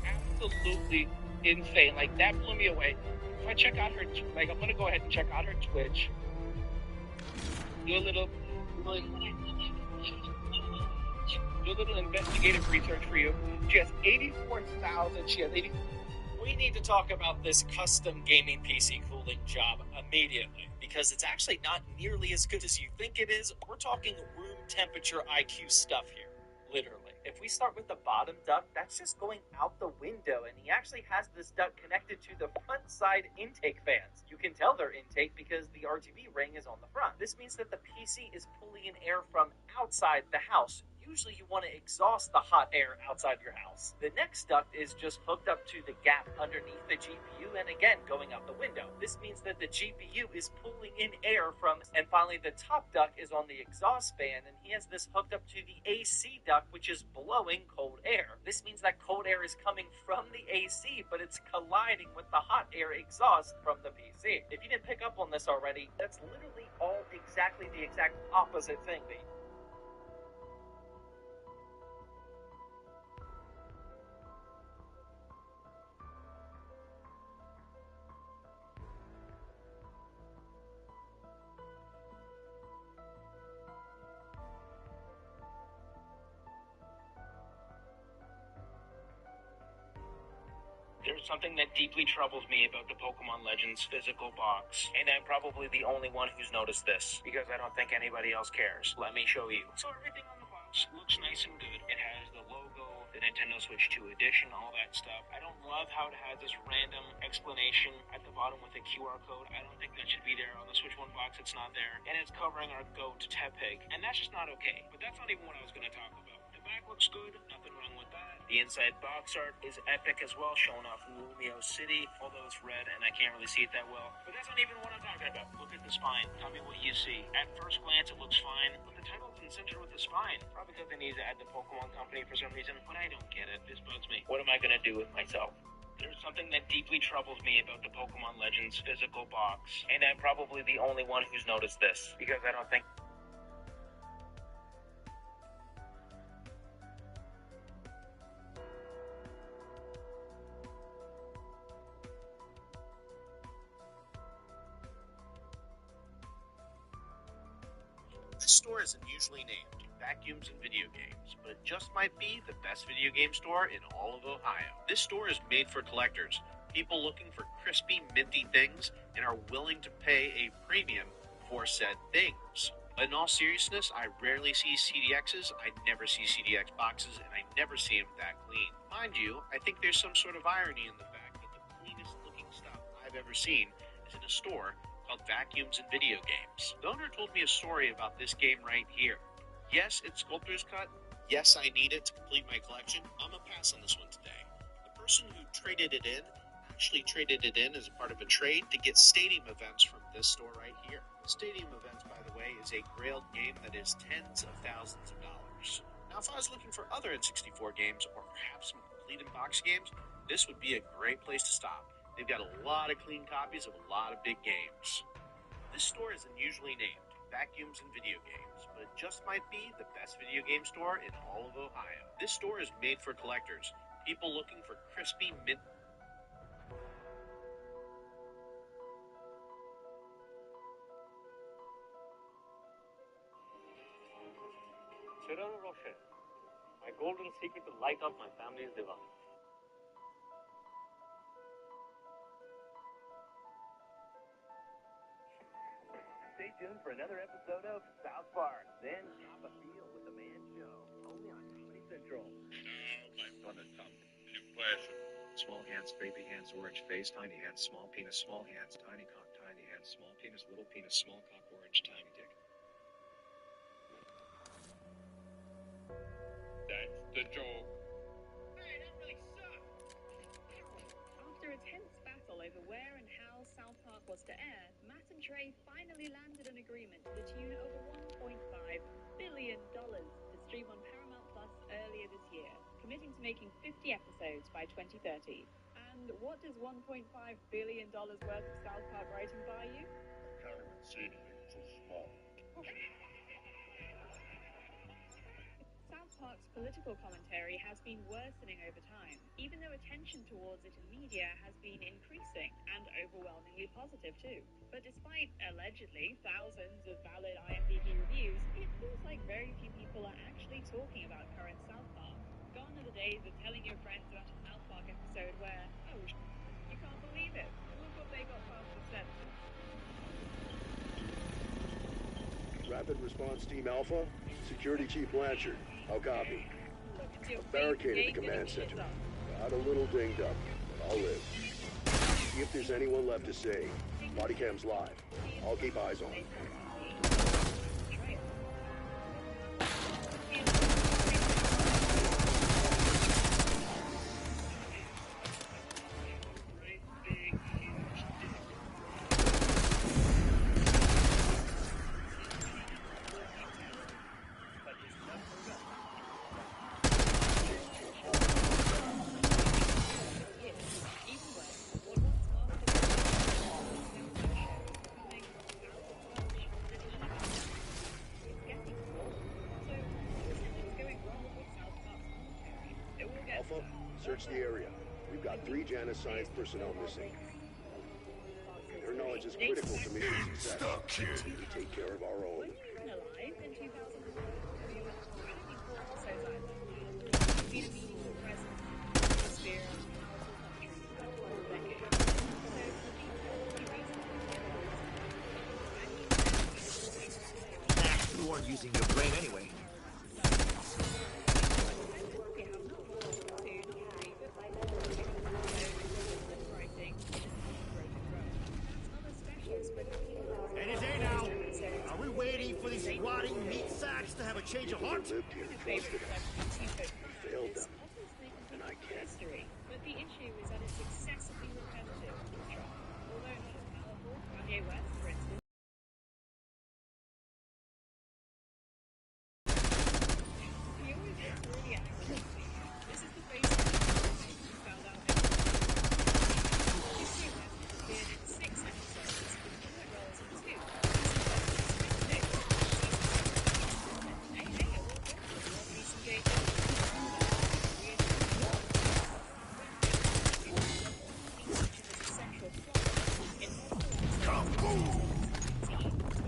Absolutely insane. Like, that blew me away. If I check out her, I'm gonna go ahead and check out her Twitch. Do a little investigative research for you. She has 84,000, We need to talk about this custom gaming PC cooling job immediately, because it's actually not nearly as good as you think it is. We're talking room temperature IQ stuff here, literally. If we start with the bottom duct, that's just going out the window, and he actually has this duct connected to the front side intake fans. You can tell they're intake because the RGB ring is on the front. This means that the PC is pulling in air from outside the house. Usually you want to exhaust the hot air outside your house. The next duct is just hooked up to the gap underneath the GPU and again going out the window. This means that the GPU is pulling in air from, and finally the top duct is on the exhaust fan, and he has this hooked up to the AC duct, which is blowing cold air. This means that cold air is coming from the AC, but it's colliding with the hot air exhaust from the PC. If you didn't pick up on this already, that's literally all exactly the exact opposite thing that There's something that deeply troubles me about the Pokemon Legends physical box, and I'm probably the only one who's noticed this, because I don't think anybody else cares. Let me show you. So everything on the box looks nice and good. It has the logo, the Nintendo Switch 2 edition, all that stuff. I don't love how it has this random explanation at the bottom with a QR code. I don't think that should be there. On the Switch 1 box, it's not there. And it's covering our goat, Tepig, and that's just not okay. But that's not even what I was going to talk about. The back looks good, nothing wrong with that. The inside box art is epic as well, showing off Lumio City, although it's red and I can't really see it that well. But that's not even what I'm talking about. Look at the spine. Tell me what you see. At first glance, it looks fine, but the title isn't centered with the spine. Probably because they need to add the Pokemon Company for some reason, but I don't get it. This bugs me. What am I going to do with myself? There's something that deeply troubles me about the Pokemon Legends physical box, and I'm probably the only one who's noticed this, because I don't think... This store isn't usually named Vacuums and Video Games, but it just might be the best video game store in all of Ohio. This store is made for collectors, people looking for crispy, minty things, and are willing to pay a premium for said things. But in all seriousness, I rarely see CDXs, I never see CDX boxes, and I never see them that clean. Mind you, I think there's some sort of irony in the fact that the cleanest looking stuff I've ever seen is in a store called Vacuums and Video Games. The owner told me a story about this game right here. Yes, it's Sculptor's Cut. Yes, I need it to complete my collection. I'm gonna pass on this one today. The person who traded it in actually traded it in as a part of a trade to get Stadium Events from this store right here. Stadium Events, by the way, is a Grailed game that is tens of thousands of dollars. Now, if I was looking for other N64 games, or perhaps some complete in-box games, this would be a great place to stop. They've got a lot of clean copies of a lot of big games. This store isn't usually named Vacuums and Video Games, but it just might be the best video game store in all of Ohio. This store is made for collectors, people looking for crispy, mint... Ferrero Rocher, my golden secret to light up my family's divan. Stay tuned for another episode of South Park, then Top a Feel with the Man Show, only on Comedy Central. My fun and thumb, new pleasure. Small hands, baby hands, orange face, tiny hands, small penis, small hands, tiny cock, tiny hands, small penis, small cock, orange, tiny dick. That's the joke. Hey, that really sucked. After a tense battle over where and how South Park was to air, Matt and Trey finally landed an agreement to the tune of $1.5 billion to stream on Paramount Plus earlier this year, committing to making 50 episodes by 2030. And what does $1.5 billion worth of South Park writing buy you? I can't even see anything, it's so small. South Park's political commentary has been worsening over time, even though attention towards it in media has been increasing and overwhelmingly positive too. But despite allegedly thousands of valid IMDb reviews, it feels like very few people are actually talking about current South Park. Gone are the days of telling your friends about a South Park episode where, oh, you can't believe it, look what they got past the set. Rapid Response Team Alpha, Security Chief Blanchard. I'll copy. I'm barricaded the command center. Got a little dinged up, but I'll live. See if there's anyone left to save. Body cam's live. I'll keep eyes on it. Alpha, search the area. We've got 3 Janus Science personnel missing. Their knowledge is critical to mission success. We need to take care of our own. You weren't using your brain anyway. Any day now. Are we waiting for these rotting meat sacks to have a change of heart? Lived here, trusted us. We failed them. And I can't. But the issue is that it's excessively repetitive. Although not as powerful, Kanye West, for instance, he always gets really angry. This is the face found out.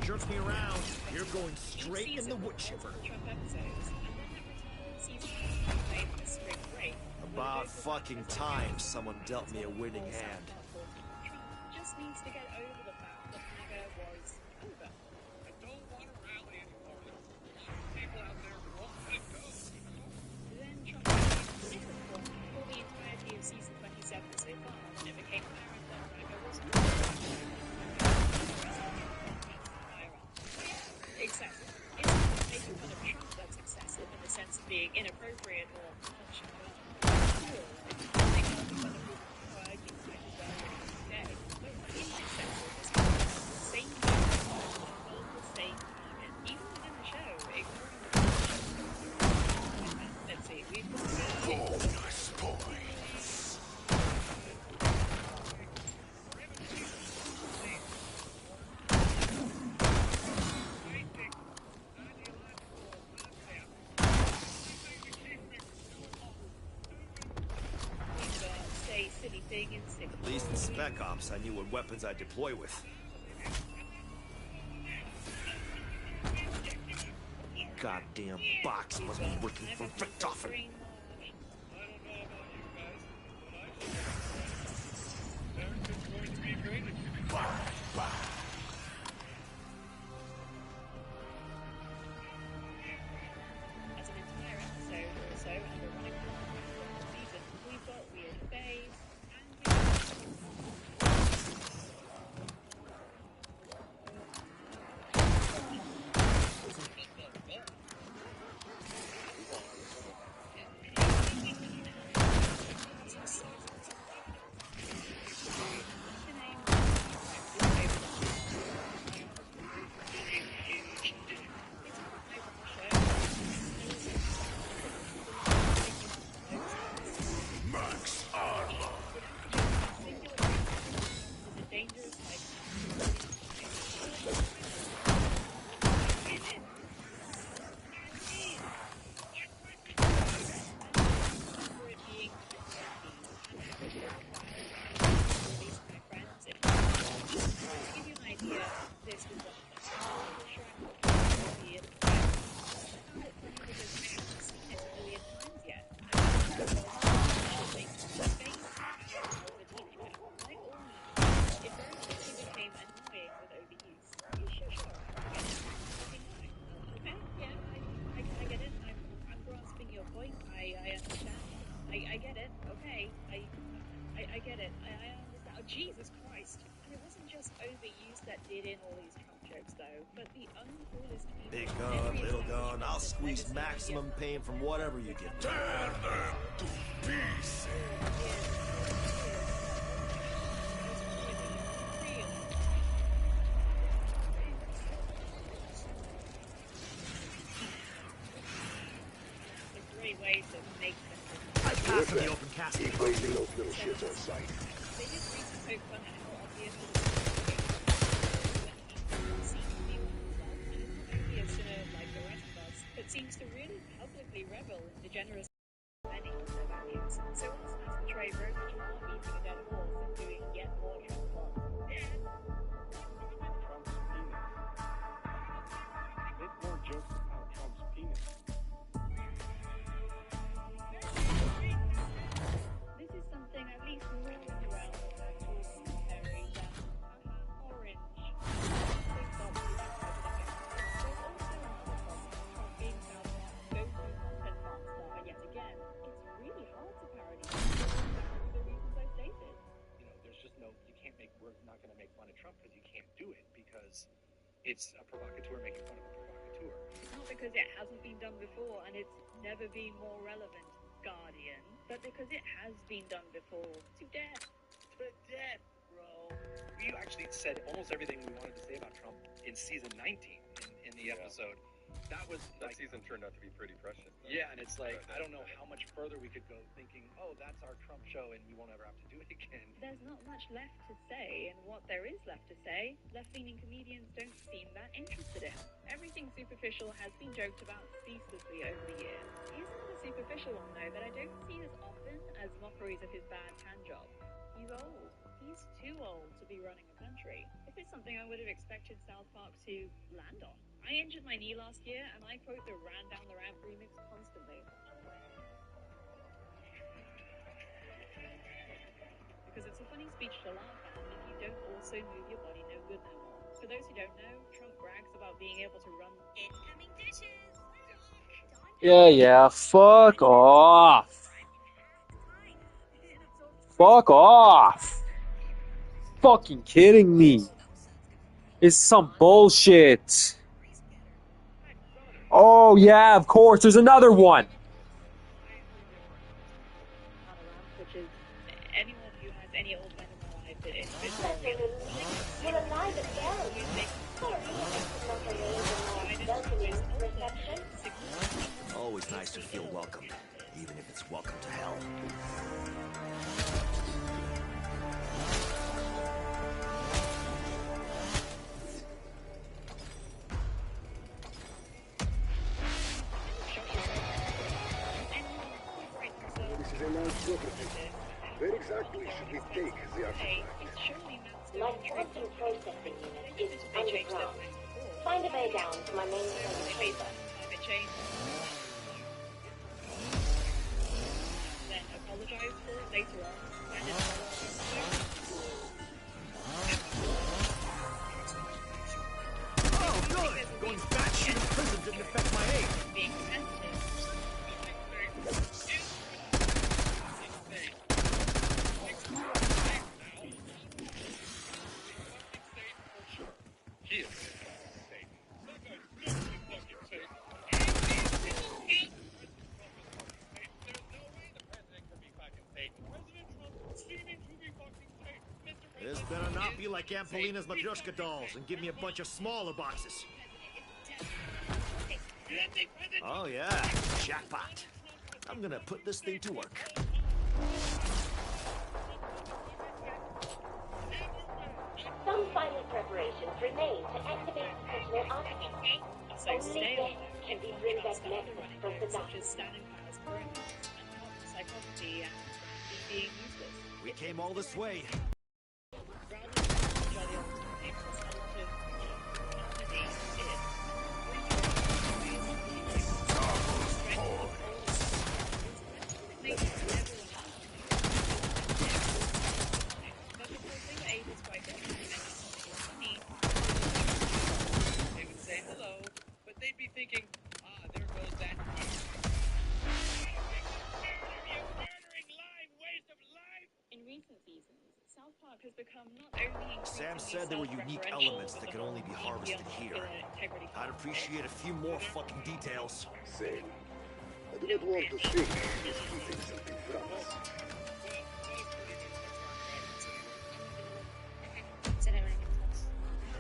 jerks me around, you're going straight in the wood chipper. Trump episodes, and then it returns season 1 played the spring break. About fucking time someone dealt me a winning hand. Trump just needs to get over the fact that MAGA was over. I don't want to rally anymore. There's a lot of people out there who won't let go. Then Trump became cynical for the entirety of season 27 so far, and it became apparent that MAGA was not excessive. It's not making fun of Trump that's excessive in the sense of being inappropriate or punishing God. Making fun of people who are accused of today. But what is excessive is how the same people hold the same target, even within the show, ignoring the let's see, we've got Bonus points. silly thing in six. At least in Spec Ops, I knew what weapons I'd deploy with. Goddamn box must be working for Richtofen. As an entire episode or so, and we're running the season, we've got weird phase Max armor. I get it, okay. I get it. I understand. Oh, Jesus Christ. And it wasn't just overuse that did in all these Trump jokes, though, but the uncoolest people. Big gun, little gun, I'll squeeze maximum pain from whatever you get. Tear them to pieces. A great way to make them. Pass in the open casket. Keep raising those little shits on sight. They did recently poke fun at how obvious it is to like the rest of us, but seems to really publicly revel in the generous many of their values. So once that's the trade road, which is not eating a dead horse and doing yet more Trump fun. Trump's penis. Make more jokes about Trump's penis. This is something at least moving around the commentary that orange. There's also another problem. Trump being found go-to content monster yet again. It's really hard to parody for the reasons I stated. You know, there's just no, you can't make, we're not going to make fun of Trump because you can't do it because it's a provocateur making fun of a provocateur. It's not because it hasn't been done before and it's never been more relevant, Guardian, but because it has been done before to death. To death, bro. We actually said almost everything we wanted to say about Trump in season 19 in the episode. That was That like, season turned out to be pretty prescient. Though. yeah, and it's like, I don't know how much further we could go thinking, oh, that's our Trump show and we won't ever have to do it again. There's not much left to say, and what there is left to say, left-leaning comedians don't seem that interested in. Everything superficial has been joked about ceaselessly over the years. Here's another superficial one, though, that I don't see as often as mockeries of his bad hand job. He's old. He's too old to be running a country. If it's something I would have expected South Park to land on. I injured my knee last year, and I quote the Ran Down the Ramp remix constantly. Because it's a funny speech to laugh at, and if you don't also move your body, no good no more. For those who don't know, Trump brags about being able to run incoming dishes. Yeah, fuck off. Fuck off. Fucking kidding me. It's some bullshit. Oh yeah, of course, there's another one. Which is anyone who has any old men in their life, it's You're alive again. Always nice to feel welcomed, even if it's welcome to hell. This is a large property. Where exactly should we take the artifact? My quantum processing unit is underground. Find a way down to my main chamber. Then apologize for it later on. Oh, good! Going batshit in prison didn't affect my aim. Being sensitive. This better not be like Aunt Polina's Matryoshka dolls and give me a bunch of smaller boxes. Oh yeah, jackpot. I'm gonna put this thing to work. Some final preparations remain to activate the personal artifact. Only death can be bring back Nexus from the darkness. We came all this way. They would say hello, but they'd be thinking, there goes that. In recent seasons, South Park has become not only Sam said there were unique elements that could only be harvested here. I'd appreciate a few more fucking details. Same. I do not want to think he's keeping something from us.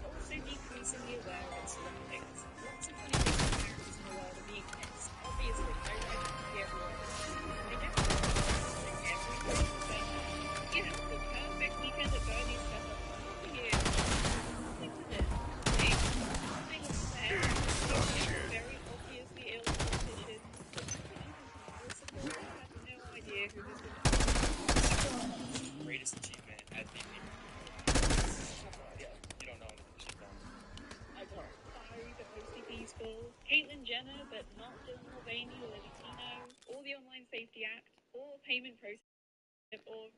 Also decreasingly aware of its surroundings. Lots of funny characters in the world are being mixed. Obviously, I don't see everyone. They don't everything. You have the perfect weekend at Bernie's setup. Here. Nothing to this. Nothing fair. Very obviously ill politicians. I have no idea who this is. Greatest achievement at the you don't know anything she's done. I got Fiery but mostly peaceful, Caitlyn Jenner but not Dylan Mulvaney or Latino, or the Online Safety Act, or payment process, or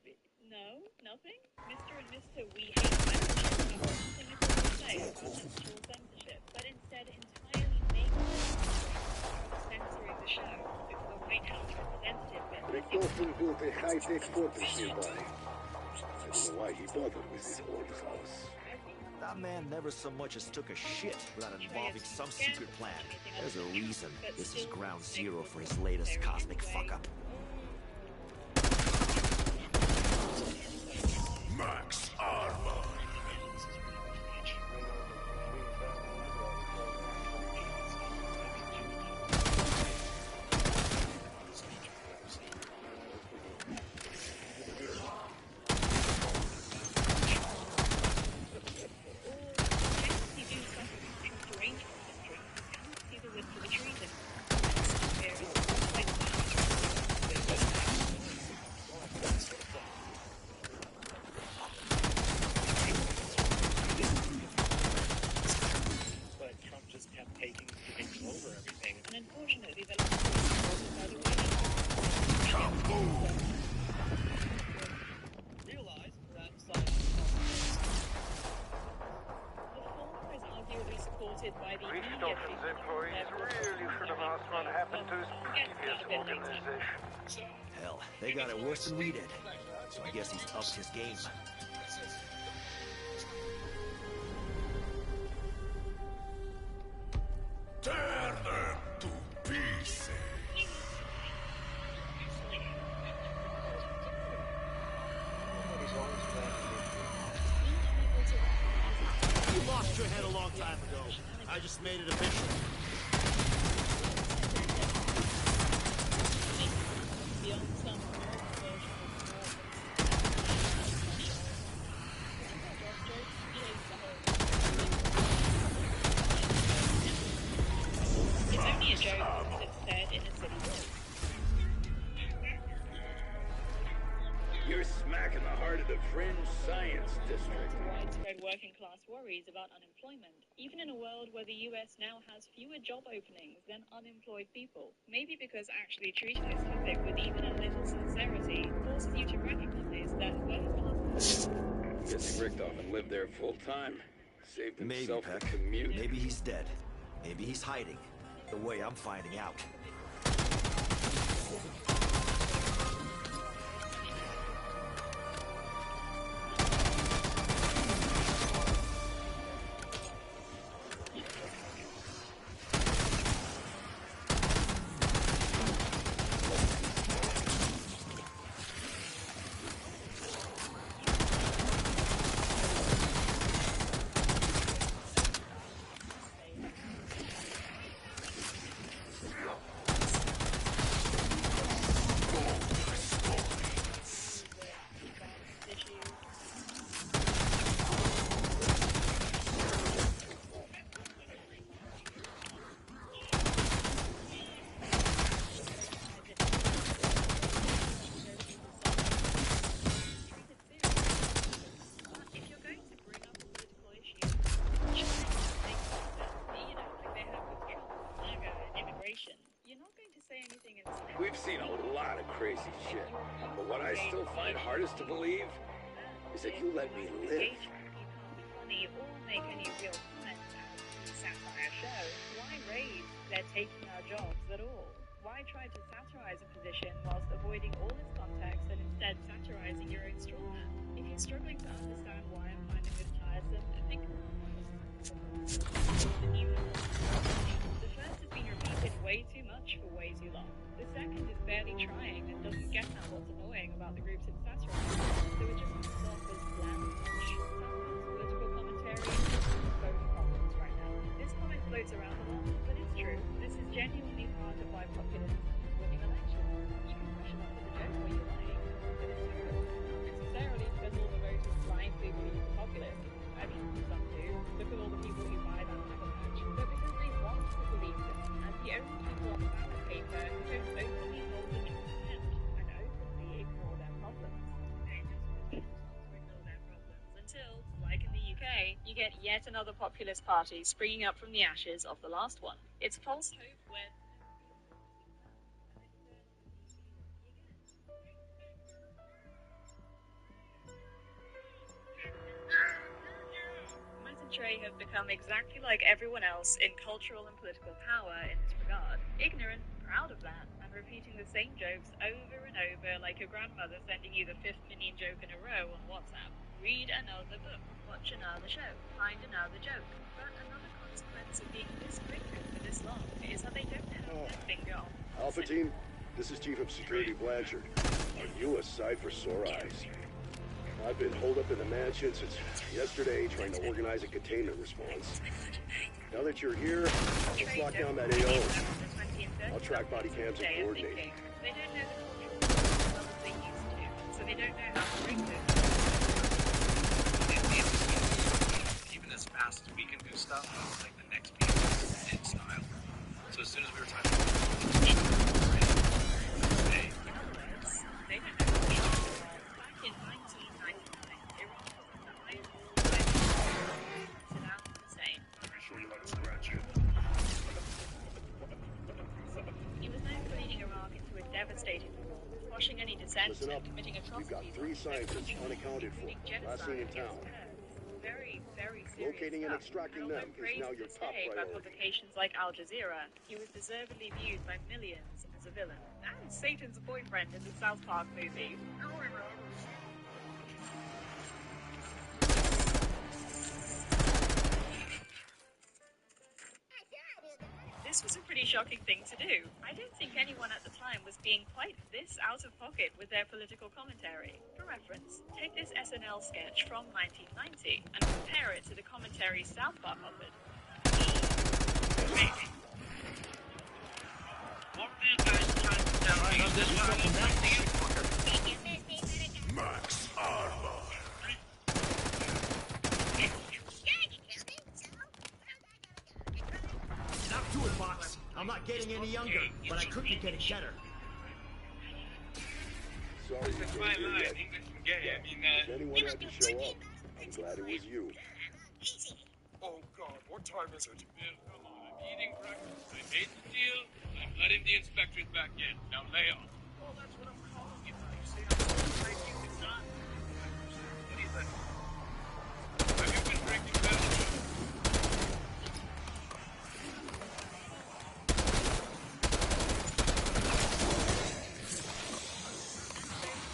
no, nothing? Mr. and Mr. We Hate Censorship have nothing at all to say about digital censorship, but instead entirely making censoring the show because the White House representative Richtofen built a high-tech fortress nearby. I don't know why he bothered with this old house. That man never so much as took a shit without involving some secret plan. There's a reason this is ground zero for his latest cosmic fuck-up. Max Armor. promoted by the Reach media Dalton's employees really should have asked what happened to his previous organization. Hell, they got it worse than we did. So I guess he's upped his game. Tear them to pieces. You lost your head a long time ago. I just made it official. It's only a joke because it's said in a city. You're smack in the heart of the fringe science district. Widespread working class worries about unemployment, even in a world where the US now has fewer job openings than unemployed people. Maybe because actually treating this topic with even a little sincerity forces you to recognize that Guess Richtofen lived there full time. Saved Maybe, himself Peck. the commute. Maybe he's dead. Maybe he's hiding. The way I'm finding out. We've seen a lot of crazy shit. But what I still find hardest to believe is that you let me live. funny or make any real comments out of the satire show, why raise they're taking our jobs at all? Why try to satirize a position whilst avoiding all its context and instead satirizing your own straw man? If you're struggling to understand why I'm finding this tiresome, think the first has been repeated way too much for way too long. The second is barely trying and doesn't get at what's annoying about the groups it's satirizing, so it just comes off as bland much. Political commentary is both problems right now. This comment floats around a lot, but it's true. This is genuinely part of why populists is winning elections. You can push it off as a joke or you like, but it's true. Not necessarily because all the voters blindly believe the populists. I mean, some do. Look at all the people who buy that MAGA patch. But because they want to believe them, as the only people on the ballot paper who don't openly hold them in contempt and openly ignore their problems. They just ignore their problems until, like in the UK, you get yet another populist party springing up from the ashes of the last one. It's false hope where Matt and Trey have become exactly like everyone else in cultural and political power in this regard. Ignorant, proud of that, and repeating the same jokes over and over like your grandmother sending you the 5th million joke in a row on WhatsApp. Read another book, watch another show, find another joke. But another consequence of being this rigorous for this long is that they don't have their finger on the Alpha Team, this is Chief of Security Blanchard. Are you a sight for sore eyes? I've been holed up in the mansion since yesterday trying to organize a containment response. Now that you're here, let's lock down that AO. I'll track body cams and coordinate. They don't know the culture as well as they used to, so they don't know how to rig this. Even as fast as we can do stuff, like the next people in style. So as soon as we were trying to They don't know the culture. Back in 1999, Iran was the highest Saddam Hussein. Let me show you how to scratch it. He was known for leading Iraq into a devastating war, squashing any dissent Listen up. and committing We've atrocities. got 3 scientists unaccounted for. Last seen in town. Very, very serious Locating and stuff. extracting And them although is praised now to your this top day by priority. publications like Al Jazeera, he was deservedly viewed by millions as a villain and Satan's boyfriend in the South Park movie. This was a pretty shocking thing to do. I don't think anyone at the time was being quite this out of pocket with their political commentary. For reference, take this SNL sketch from 1990 and compare it to the commentary South Park offered. What are you guys trying to tell me? This is what I'm trying to you, fucker. Max Armor. Not do it, Box. I'm not getting any younger, but I could be getting better. Sorry you That's can't my hear line, yet. English and gay. I mean, If anyone had to show up, I'm glad it was you. Oh God, what time is it? Come on, I'm eating breakfast. I made the deal. I'm letting the inspectors back in. Now lay off. Well, that's what I'm calling you. You say I'm going to make you not. What do you think? Have you been drinking medicine?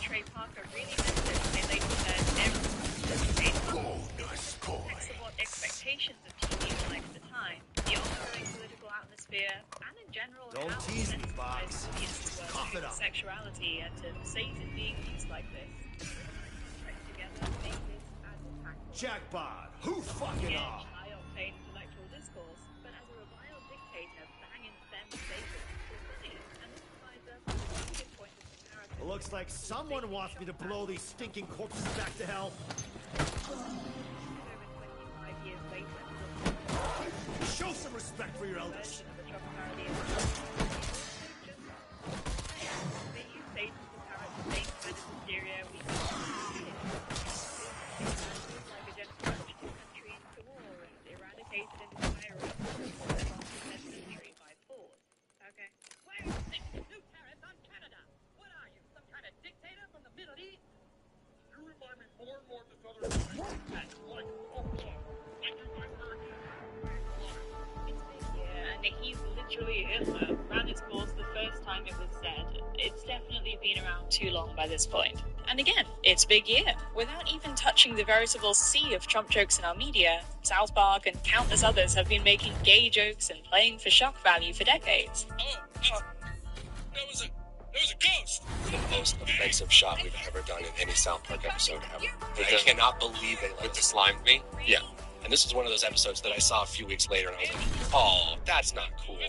Trey Parker really meant it when they later said everyone what expectations of TV were like at the time, the ongoing political atmosphere, and in general Don't how tease me, sensitized Box. audiences were Cough it to up. sexuality and to Satan being used like this. Together make this as a tactic. Jackpot! Who fucking are? High-octane intellectual discourse, but as a reviled dictator banging them Satan is funny, and this provides us with a good point of comparison. Looks like someone wants me to blow these stinking corpses back to hell. Over 25 years later, Show some respect for your elders. version of the Trump parody is they use Satan to parrot the same kind of hysteria we like a gentle approach to country into war and eradicated an entire race century by force. Okay. Why are you making new tariffs on Canada? What are you, some kind of dictator from the Middle East? You remind me more and more of this other guy. Like, oh, like you guys heard. Yeah, and he's literally ran its course the first time it was said. It's definitely been around too long by this point. And again, it's big year. Without even touching the veritable sea of Trump jokes in our media, South Park and countless others have been making gay jokes and playing for shock value for decades. That was a ghost. The most offensive shot we've ever done in any South Park episode ever. And I cannot believe they let this slime me. Yeah. And this is one of those episodes that I saw a few weeks later, and I was like, "Oh, that's not cool."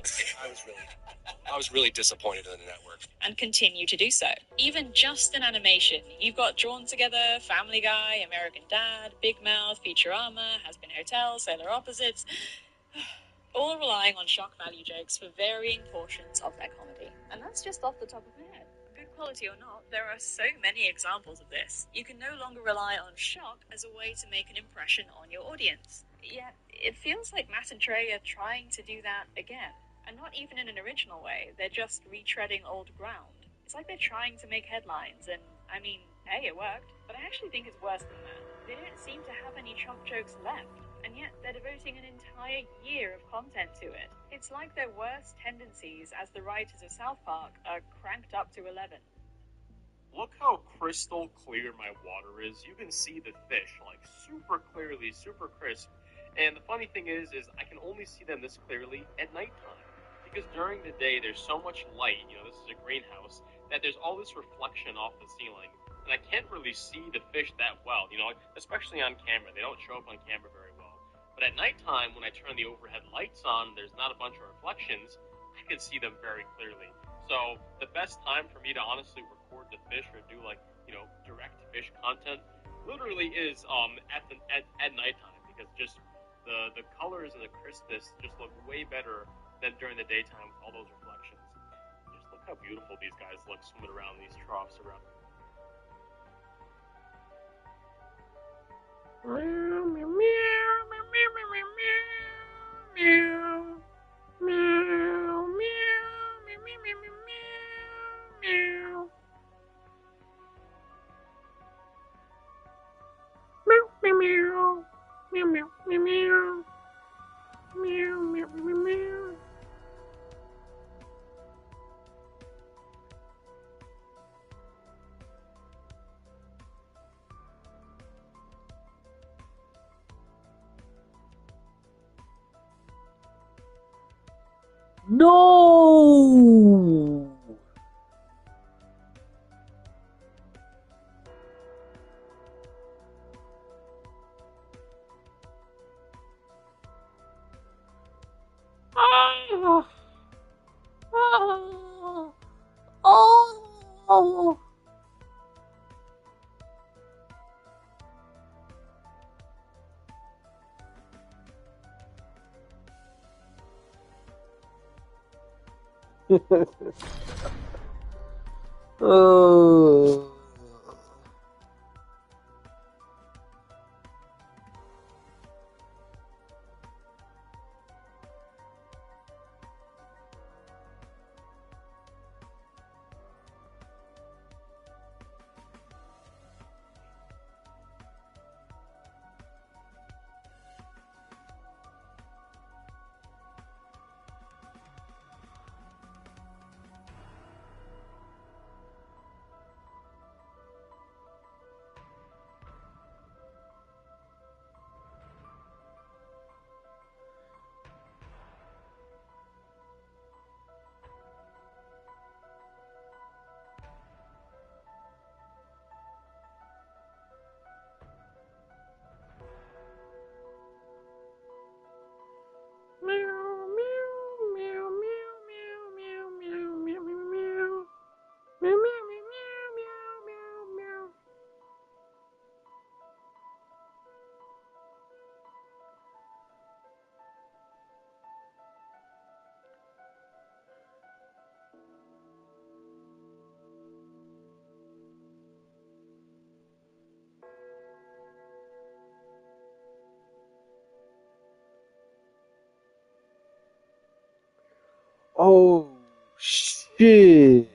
I was really disappointed in the network. And continue to do so. Even just in animation, you've got Drawn Together, Family Guy, American Dad, Big Mouth, Futurama, Has Been Hotel, Solar Opposites, all relying on shock value jokes for varying portions of their comedy. And that's just off the top of my head. Good quality or not, there are so many examples of this. You can no longer rely on shock as a way to make an impression on your audience. Yet, it feels like Matt and Trey are trying to do that again. And not even in an original way, they're just retreading old ground. It's like they're trying to make headlines, and, I mean, hey, it worked. But I actually think it's worse than that. They don't seem to have any Trump jokes left, and yet they're devoting an entire year of content to it. It's like their worst tendencies as the writers of South Park are cranked up to 11. Look how crystal clear my water is. You can see the fish, like, super clearly, super crisp. And the funny thing is I can only see them this clearly at nighttime. Because during the day, there's so much light, this is a greenhouse, that there's all this reflection off the ceiling. And I can't really see the fish that well, especially on camera. They don't show up on camera very well. But at nighttime, when I turn the overhead lights on, there's not a bunch of reflections, I can see them very clearly. So the best time for me to honestly record the fish or do direct fish content literally is at nighttime, because just the colors and the crispness just look way better than during the daytime with all those reflections. Just look how beautiful these guys look swimming around these troughs around. No! Oh! Oh. Oh, shit.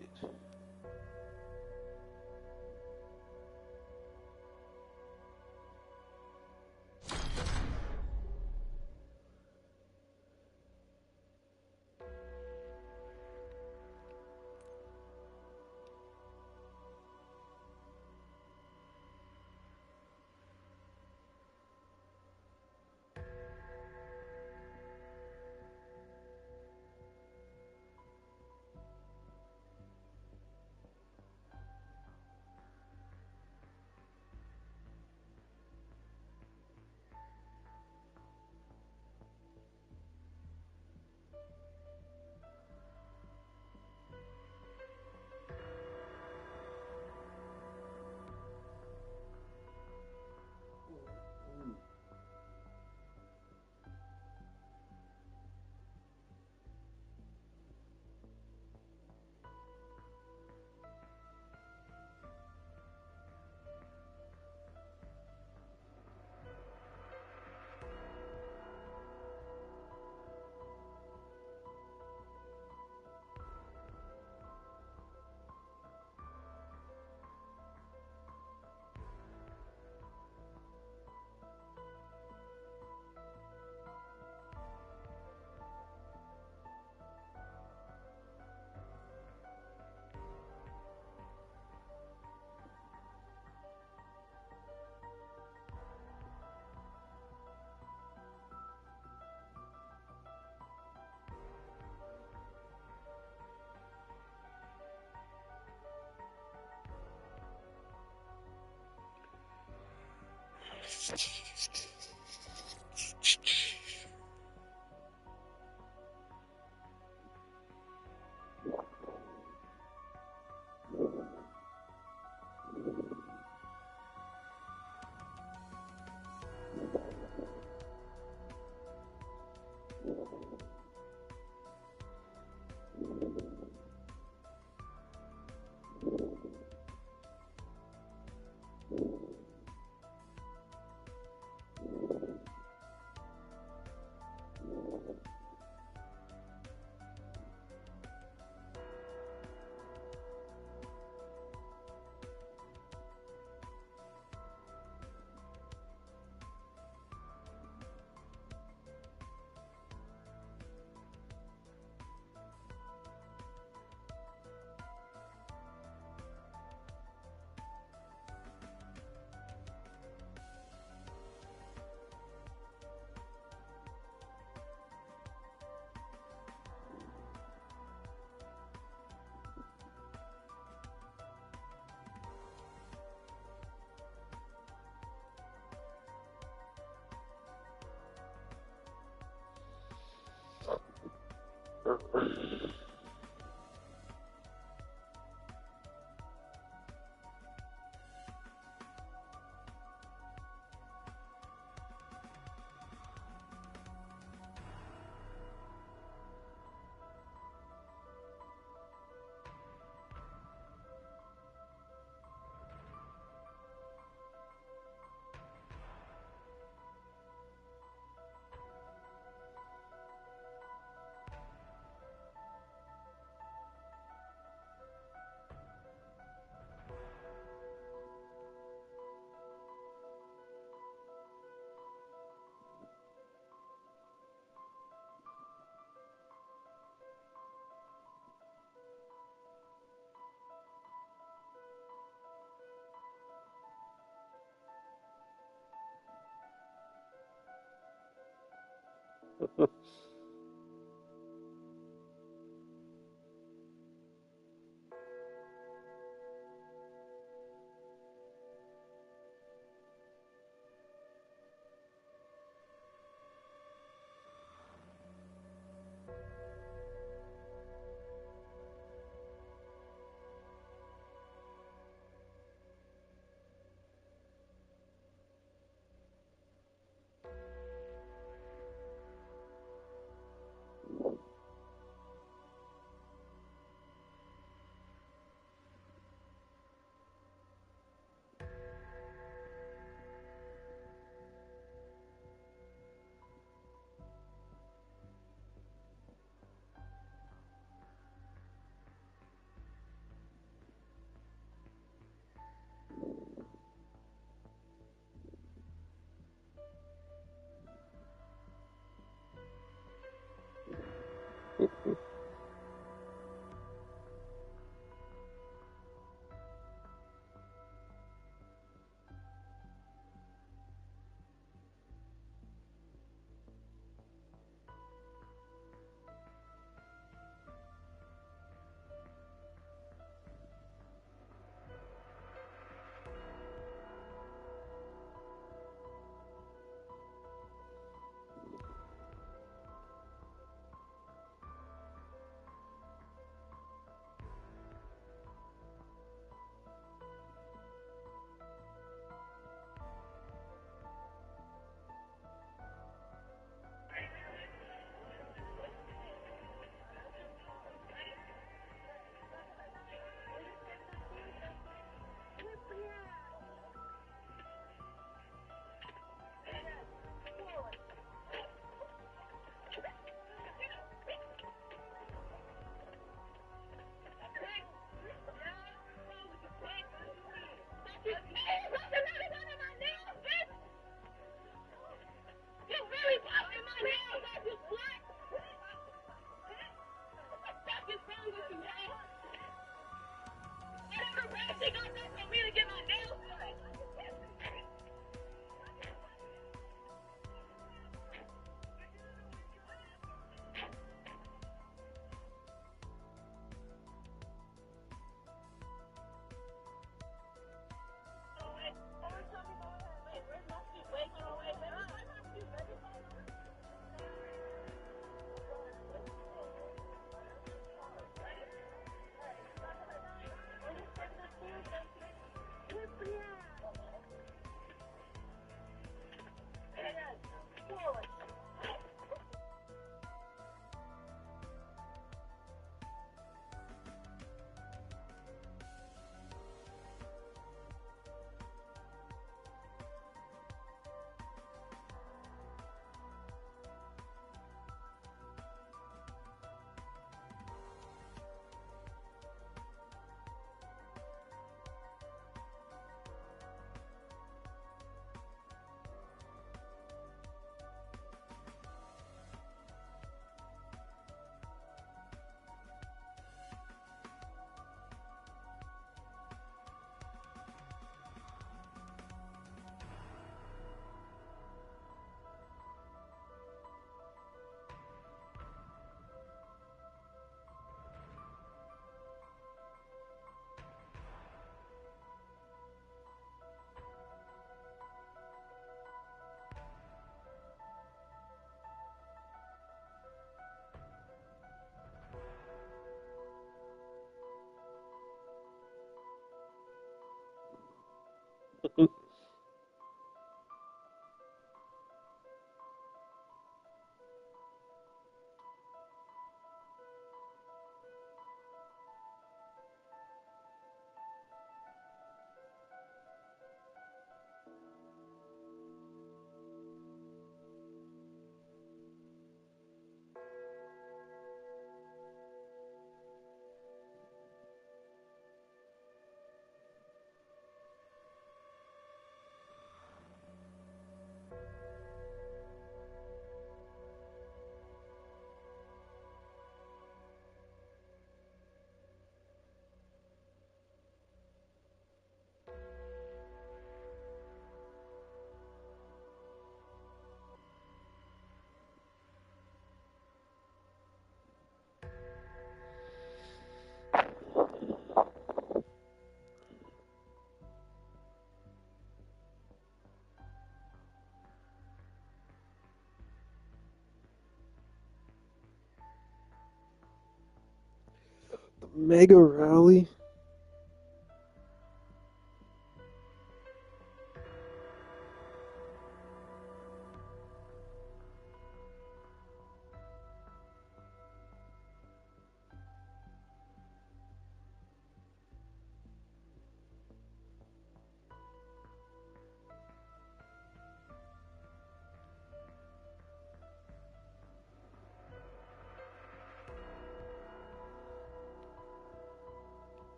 Mega Rally?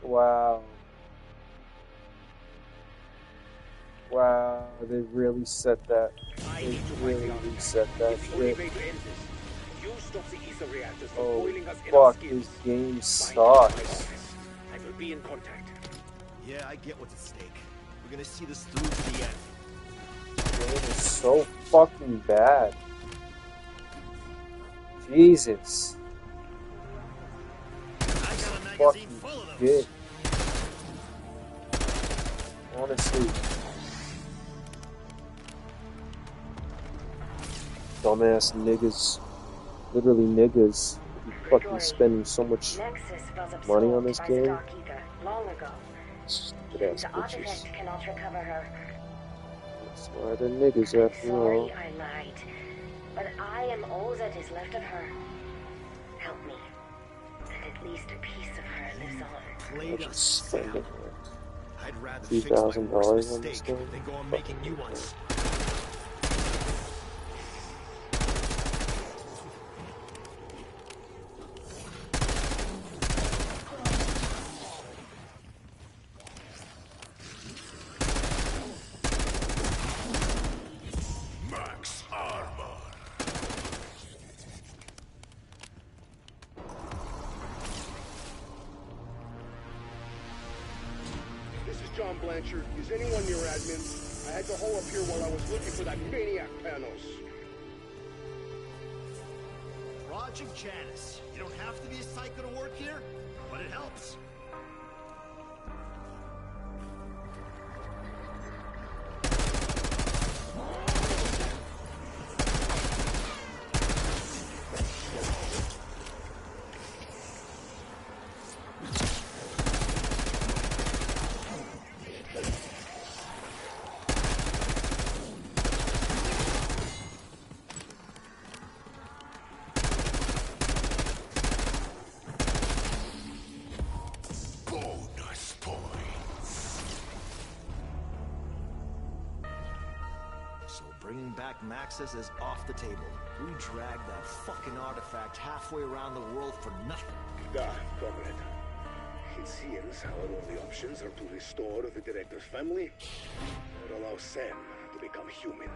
Wow. Wow, they really said that. They really reset that shit. Oh, fuck, this game sucks. I will be in contact. Yeah, I get what's at stake. We're gonna see this through to the end. This game is so fucking bad. Jesus. Fucking shit. Honestly. Dumbass niggas. Literally niggas. You fucking spending so much money on this game. Stupid ass bitches. Cannot recover her. That's why they're niggas after all. Sorry, I lied. But I am all that is left of her. Help me. And at least a piece of her lives on. Played us Spend it. I'd rather fix my worst $2,000 on this mistake thing. than go on making new ones. Max armor. This is John Blanchard. Is anyone near admin? I had to hole up here while I was looking for that maniac Panos. Project Janice. You don't have to be a psycho to work here, but it helps. Bonus points. So bringing back Maxis is off the table. We dragged that fucking artifact halfway around the world for nothing. Da, comrade. It seems our only options are to restore the director's family or allow Sam to become human.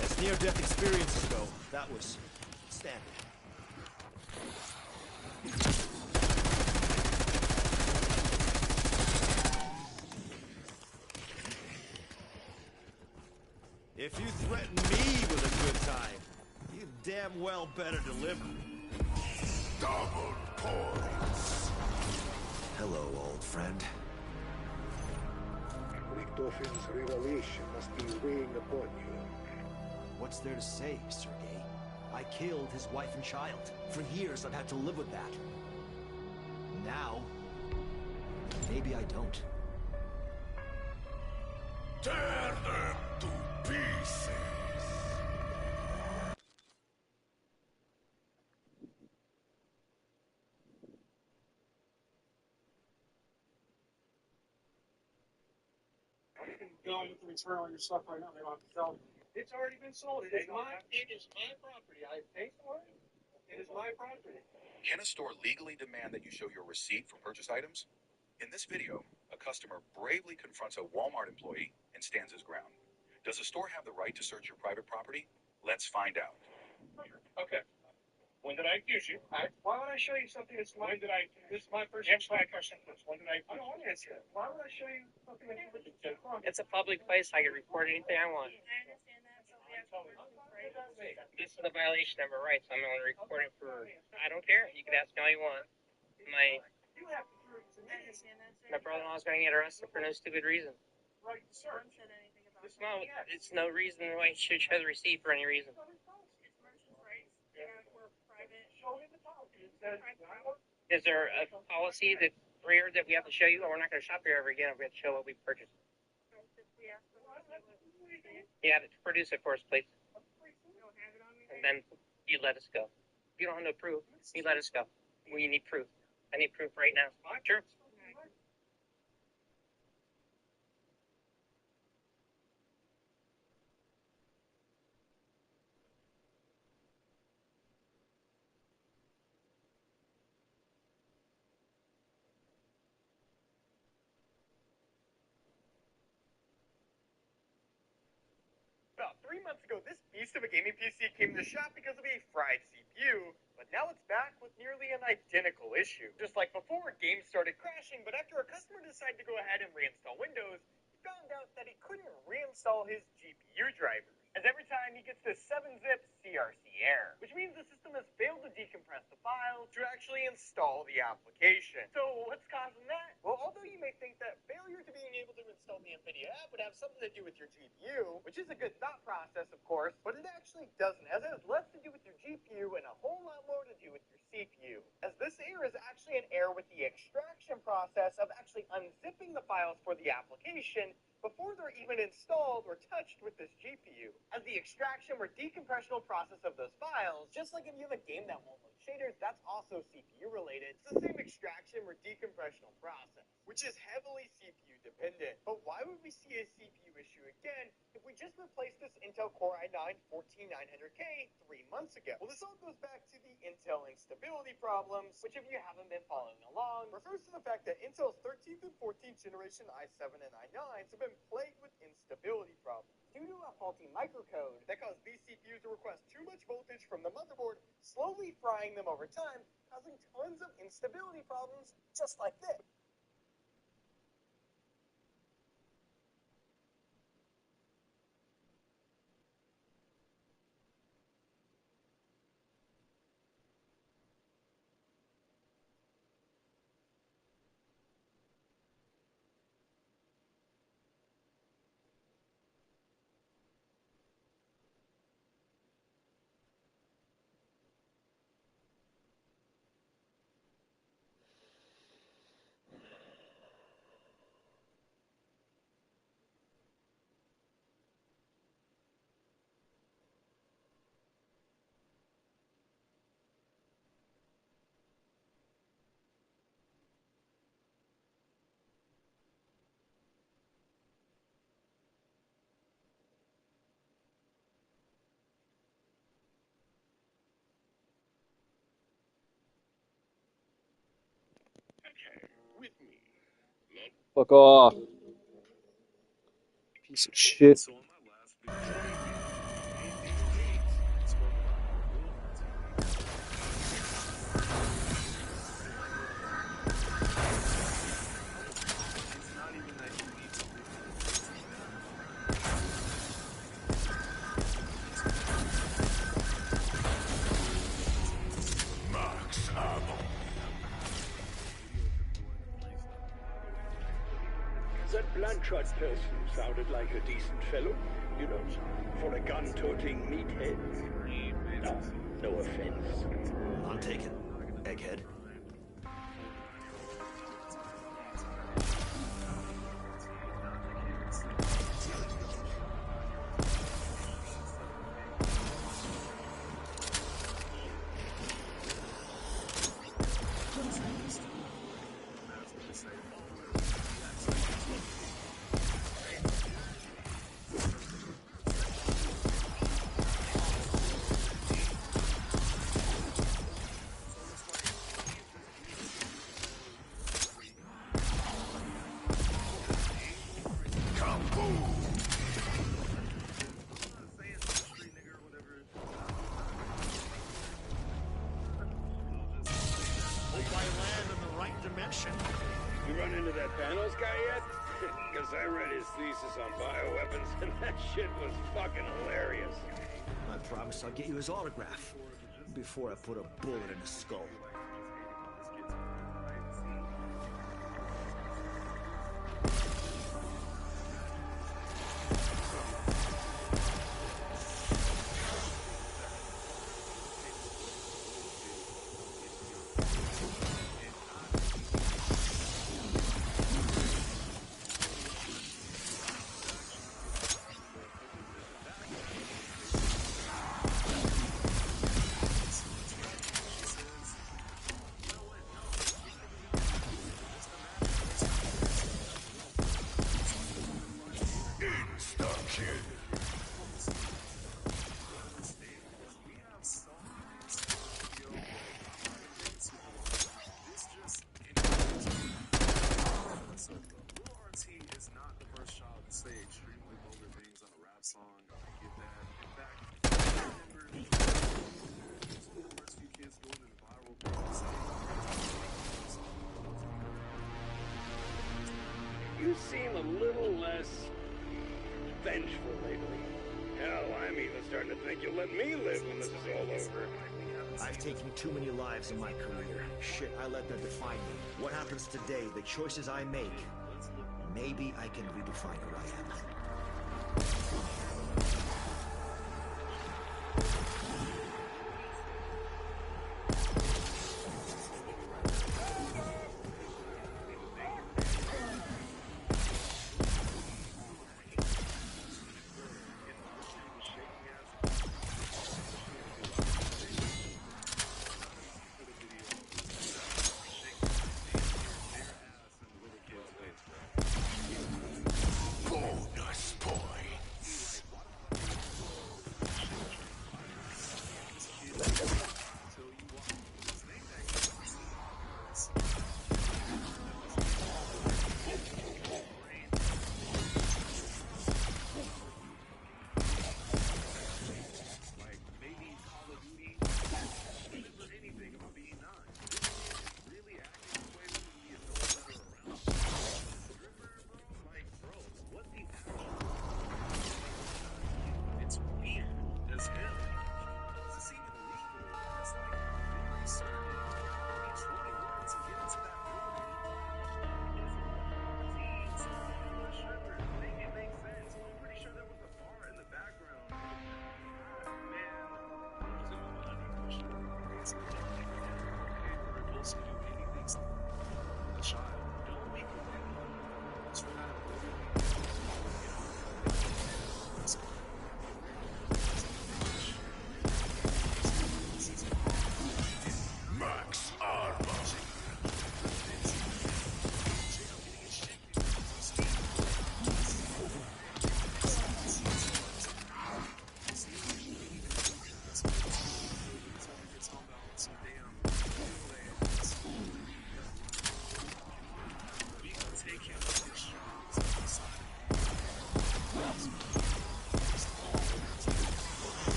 As near-death experiences go, that was standard. If you threaten me with a good time, you damn well better deliver. Double points. Hello, old friend. Richtofin's revelation must be weighing upon you. What's there to say, Sergei? I killed his wife and child. For years, I've had to live with that. Now, maybe I don't. Tear them to pieces. Going with the return on your stuff right now. They don't have to sell it. It's already been sold. It is my property. I paid for it. It is my property. Can a store legally demand that you show your receipt for purchased items? In this video, a customer bravely confronts a Walmart employee and stands his ground. Does a store have the right to search your private property? Let's find out. Okay. When did I accuse you? Why would I show you something that's my... When did I? This is my first... Answer my question first. When did I? I don't want to answer that. Why would I show you something that you would do? It's a public place. I can report anything I want. This is a violation of my rights. I'm only recording for... I don't care. You can ask me all you want. My brother-in-law is going to get arrested for no stupid reason. Right, sir. It's no reason why you should show the receipt for any reason. Is there a policy that rare that we have to show you, or we're not going to shop here ever again if we have to show what we purchased? Yeah, produce it for us, please. And then you let us go. If you don't have no proof, you let us go. We need proof. I need proof right now. Sure. About 3 months ago, this beast of a gaming PC came to the shop because of a fried CPU, but now it's back with nearly an identical issue. Just like before, games started crashing, but after a customer decided to go ahead and reinstall Windows, he found out that he couldn't reinstall his GPU drivers, as every time he gets this 7-zip CRC error, which means the system has failed to decompress the file to actually install the application. So what's causing that? Well, although you may think that failure to being able to install the NVIDIA app would have something to do with your GPU, which is a good thought process, of course, but it actually doesn't, as it has less to do with your GPU and a whole lot more to do with your CPU, as this error is actually an error with the extraction process of actually unzipping the files for the application before they're even installed or touched with this GPU, as the extraction or decompressional process of those files, just like if you have a game that won't load shaders, that's also CPU related. It's the same extraction or decompressional process, which is heavily CPU dependent. But why would we see a CPU issue again if we just replaced this Intel Core i9-14900K 3 months ago? Well, this all goes back to the Intel instability problems, which if you haven't been following along, refers to the fact that Intel's 13th and 14th generation i7 and i9s have been plagued with instability problems due to a faulty microcode that caused these CPUs to request too much voltage from the motherboard, slowly frying them over time, causing tons of instability problems just like this. With me. Fuck off. Piece of shit. Max ammo. That Blanchard person sounded like a decent fellow, you know, for a gun-toting meathead. No offense. I'll take it, egghead. You run into that Panos guy yet? Because I read his thesis on bioweapons, and that shit was fucking hilarious. I promise I'll get you his autograph before I put a bullet in his skull. You seem a little less vengeful lately. Hell, I'm even starting to think you'll let me live when this is all over. I've taken too many lives in my career. Shit, I let that define me. What happens today, the choices I make, maybe I can redefine who I am.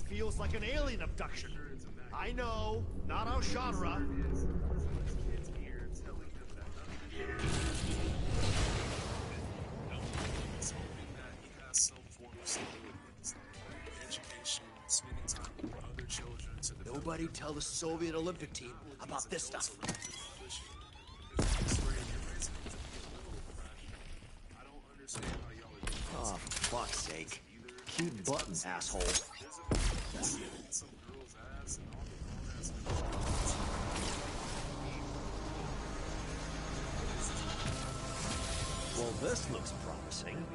Feels like an alien abduction. I know, not our genre. Nobody tell the Soviet Olympic team about this stuff. Oh, for fuck's sake. Cute button, asshole. Well, this looks promising.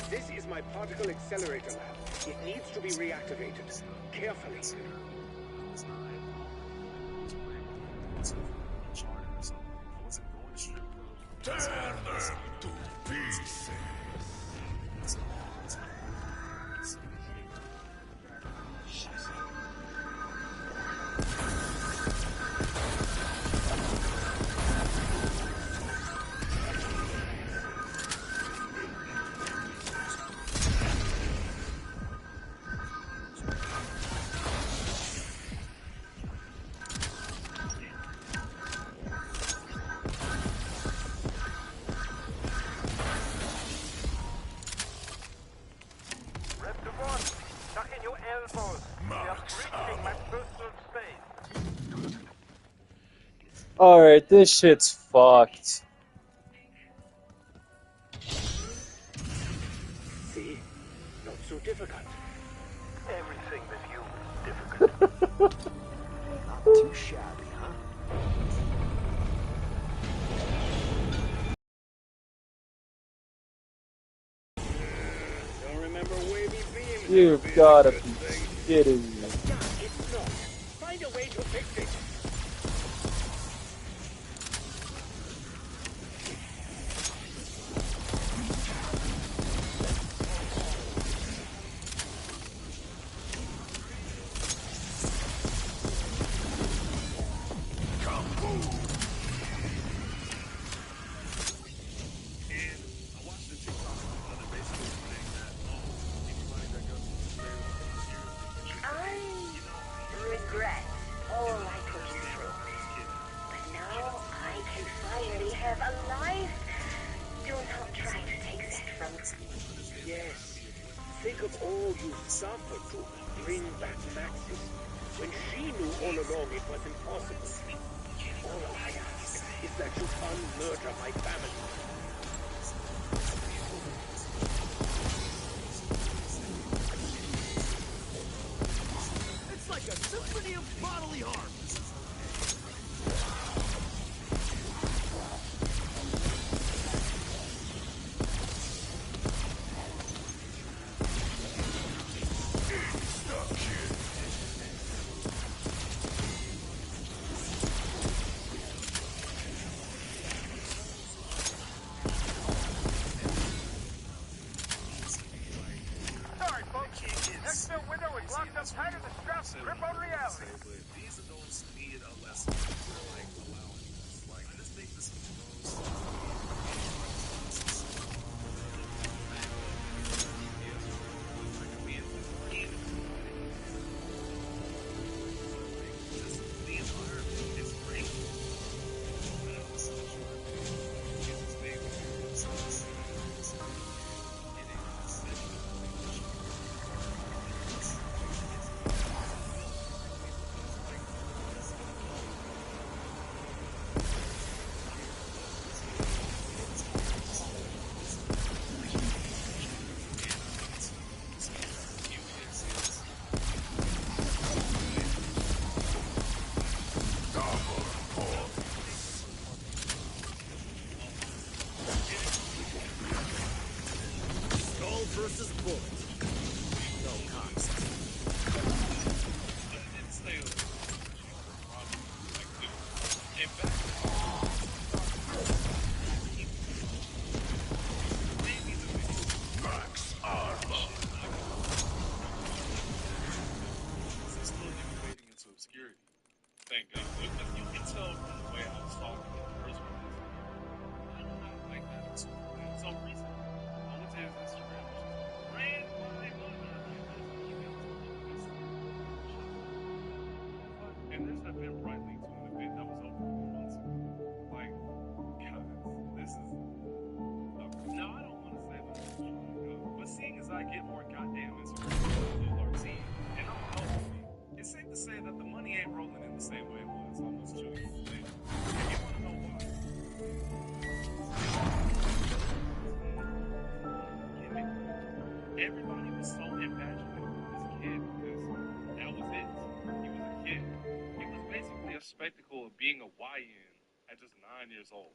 This is my particle accelerator lab. It needs to be reactivated. Carefully. Turn them to pieces. Alright, this shit's fucked. See? Not so difficult. Everything with you is difficult. Not too shabby, huh? Don't remember wavy beams. You've gotta be kidding me. It's not. Find a way to fix it. I regret all I put you through. But now I can finally have a life. Do not try to take that from me. Yes. Think of all you suffered to bring back Maxis. When she knew all along it was impossible. All I ask is that you unmurder my family. It's like a symphony of bodily harm. Sorry, folks. Next film window is locked up tighter than straps to grip on reality. These adults need a lesson for like allowance. Like I just think this goes. Skull versus bullet. No concept. Max Armor. Into obscurity. Thank God. Because you can tell from the way I was talking in the first place. I do not like that. For some reason. I went to his Instagram, which is ran by mother. And there's that Ben Bright link to an event that was over 4 months ago. Like, God, this is. Now, I don't want to say that it's trying to go, but seeing as I get more goddamn Instagram alerts, and I'm healthy, it's safe to say that the money ain't rolling in the same way it was almost 2 years later. And you want to know why? Everybody was so infatuated with this kid because that was it. He was a kid. He was basically a spectacle of being a YN at just 9 years old.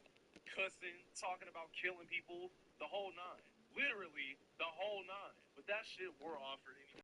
Cussing, talking about killing people, the whole nine. Literally, the whole nine. But that shit were offered anyway.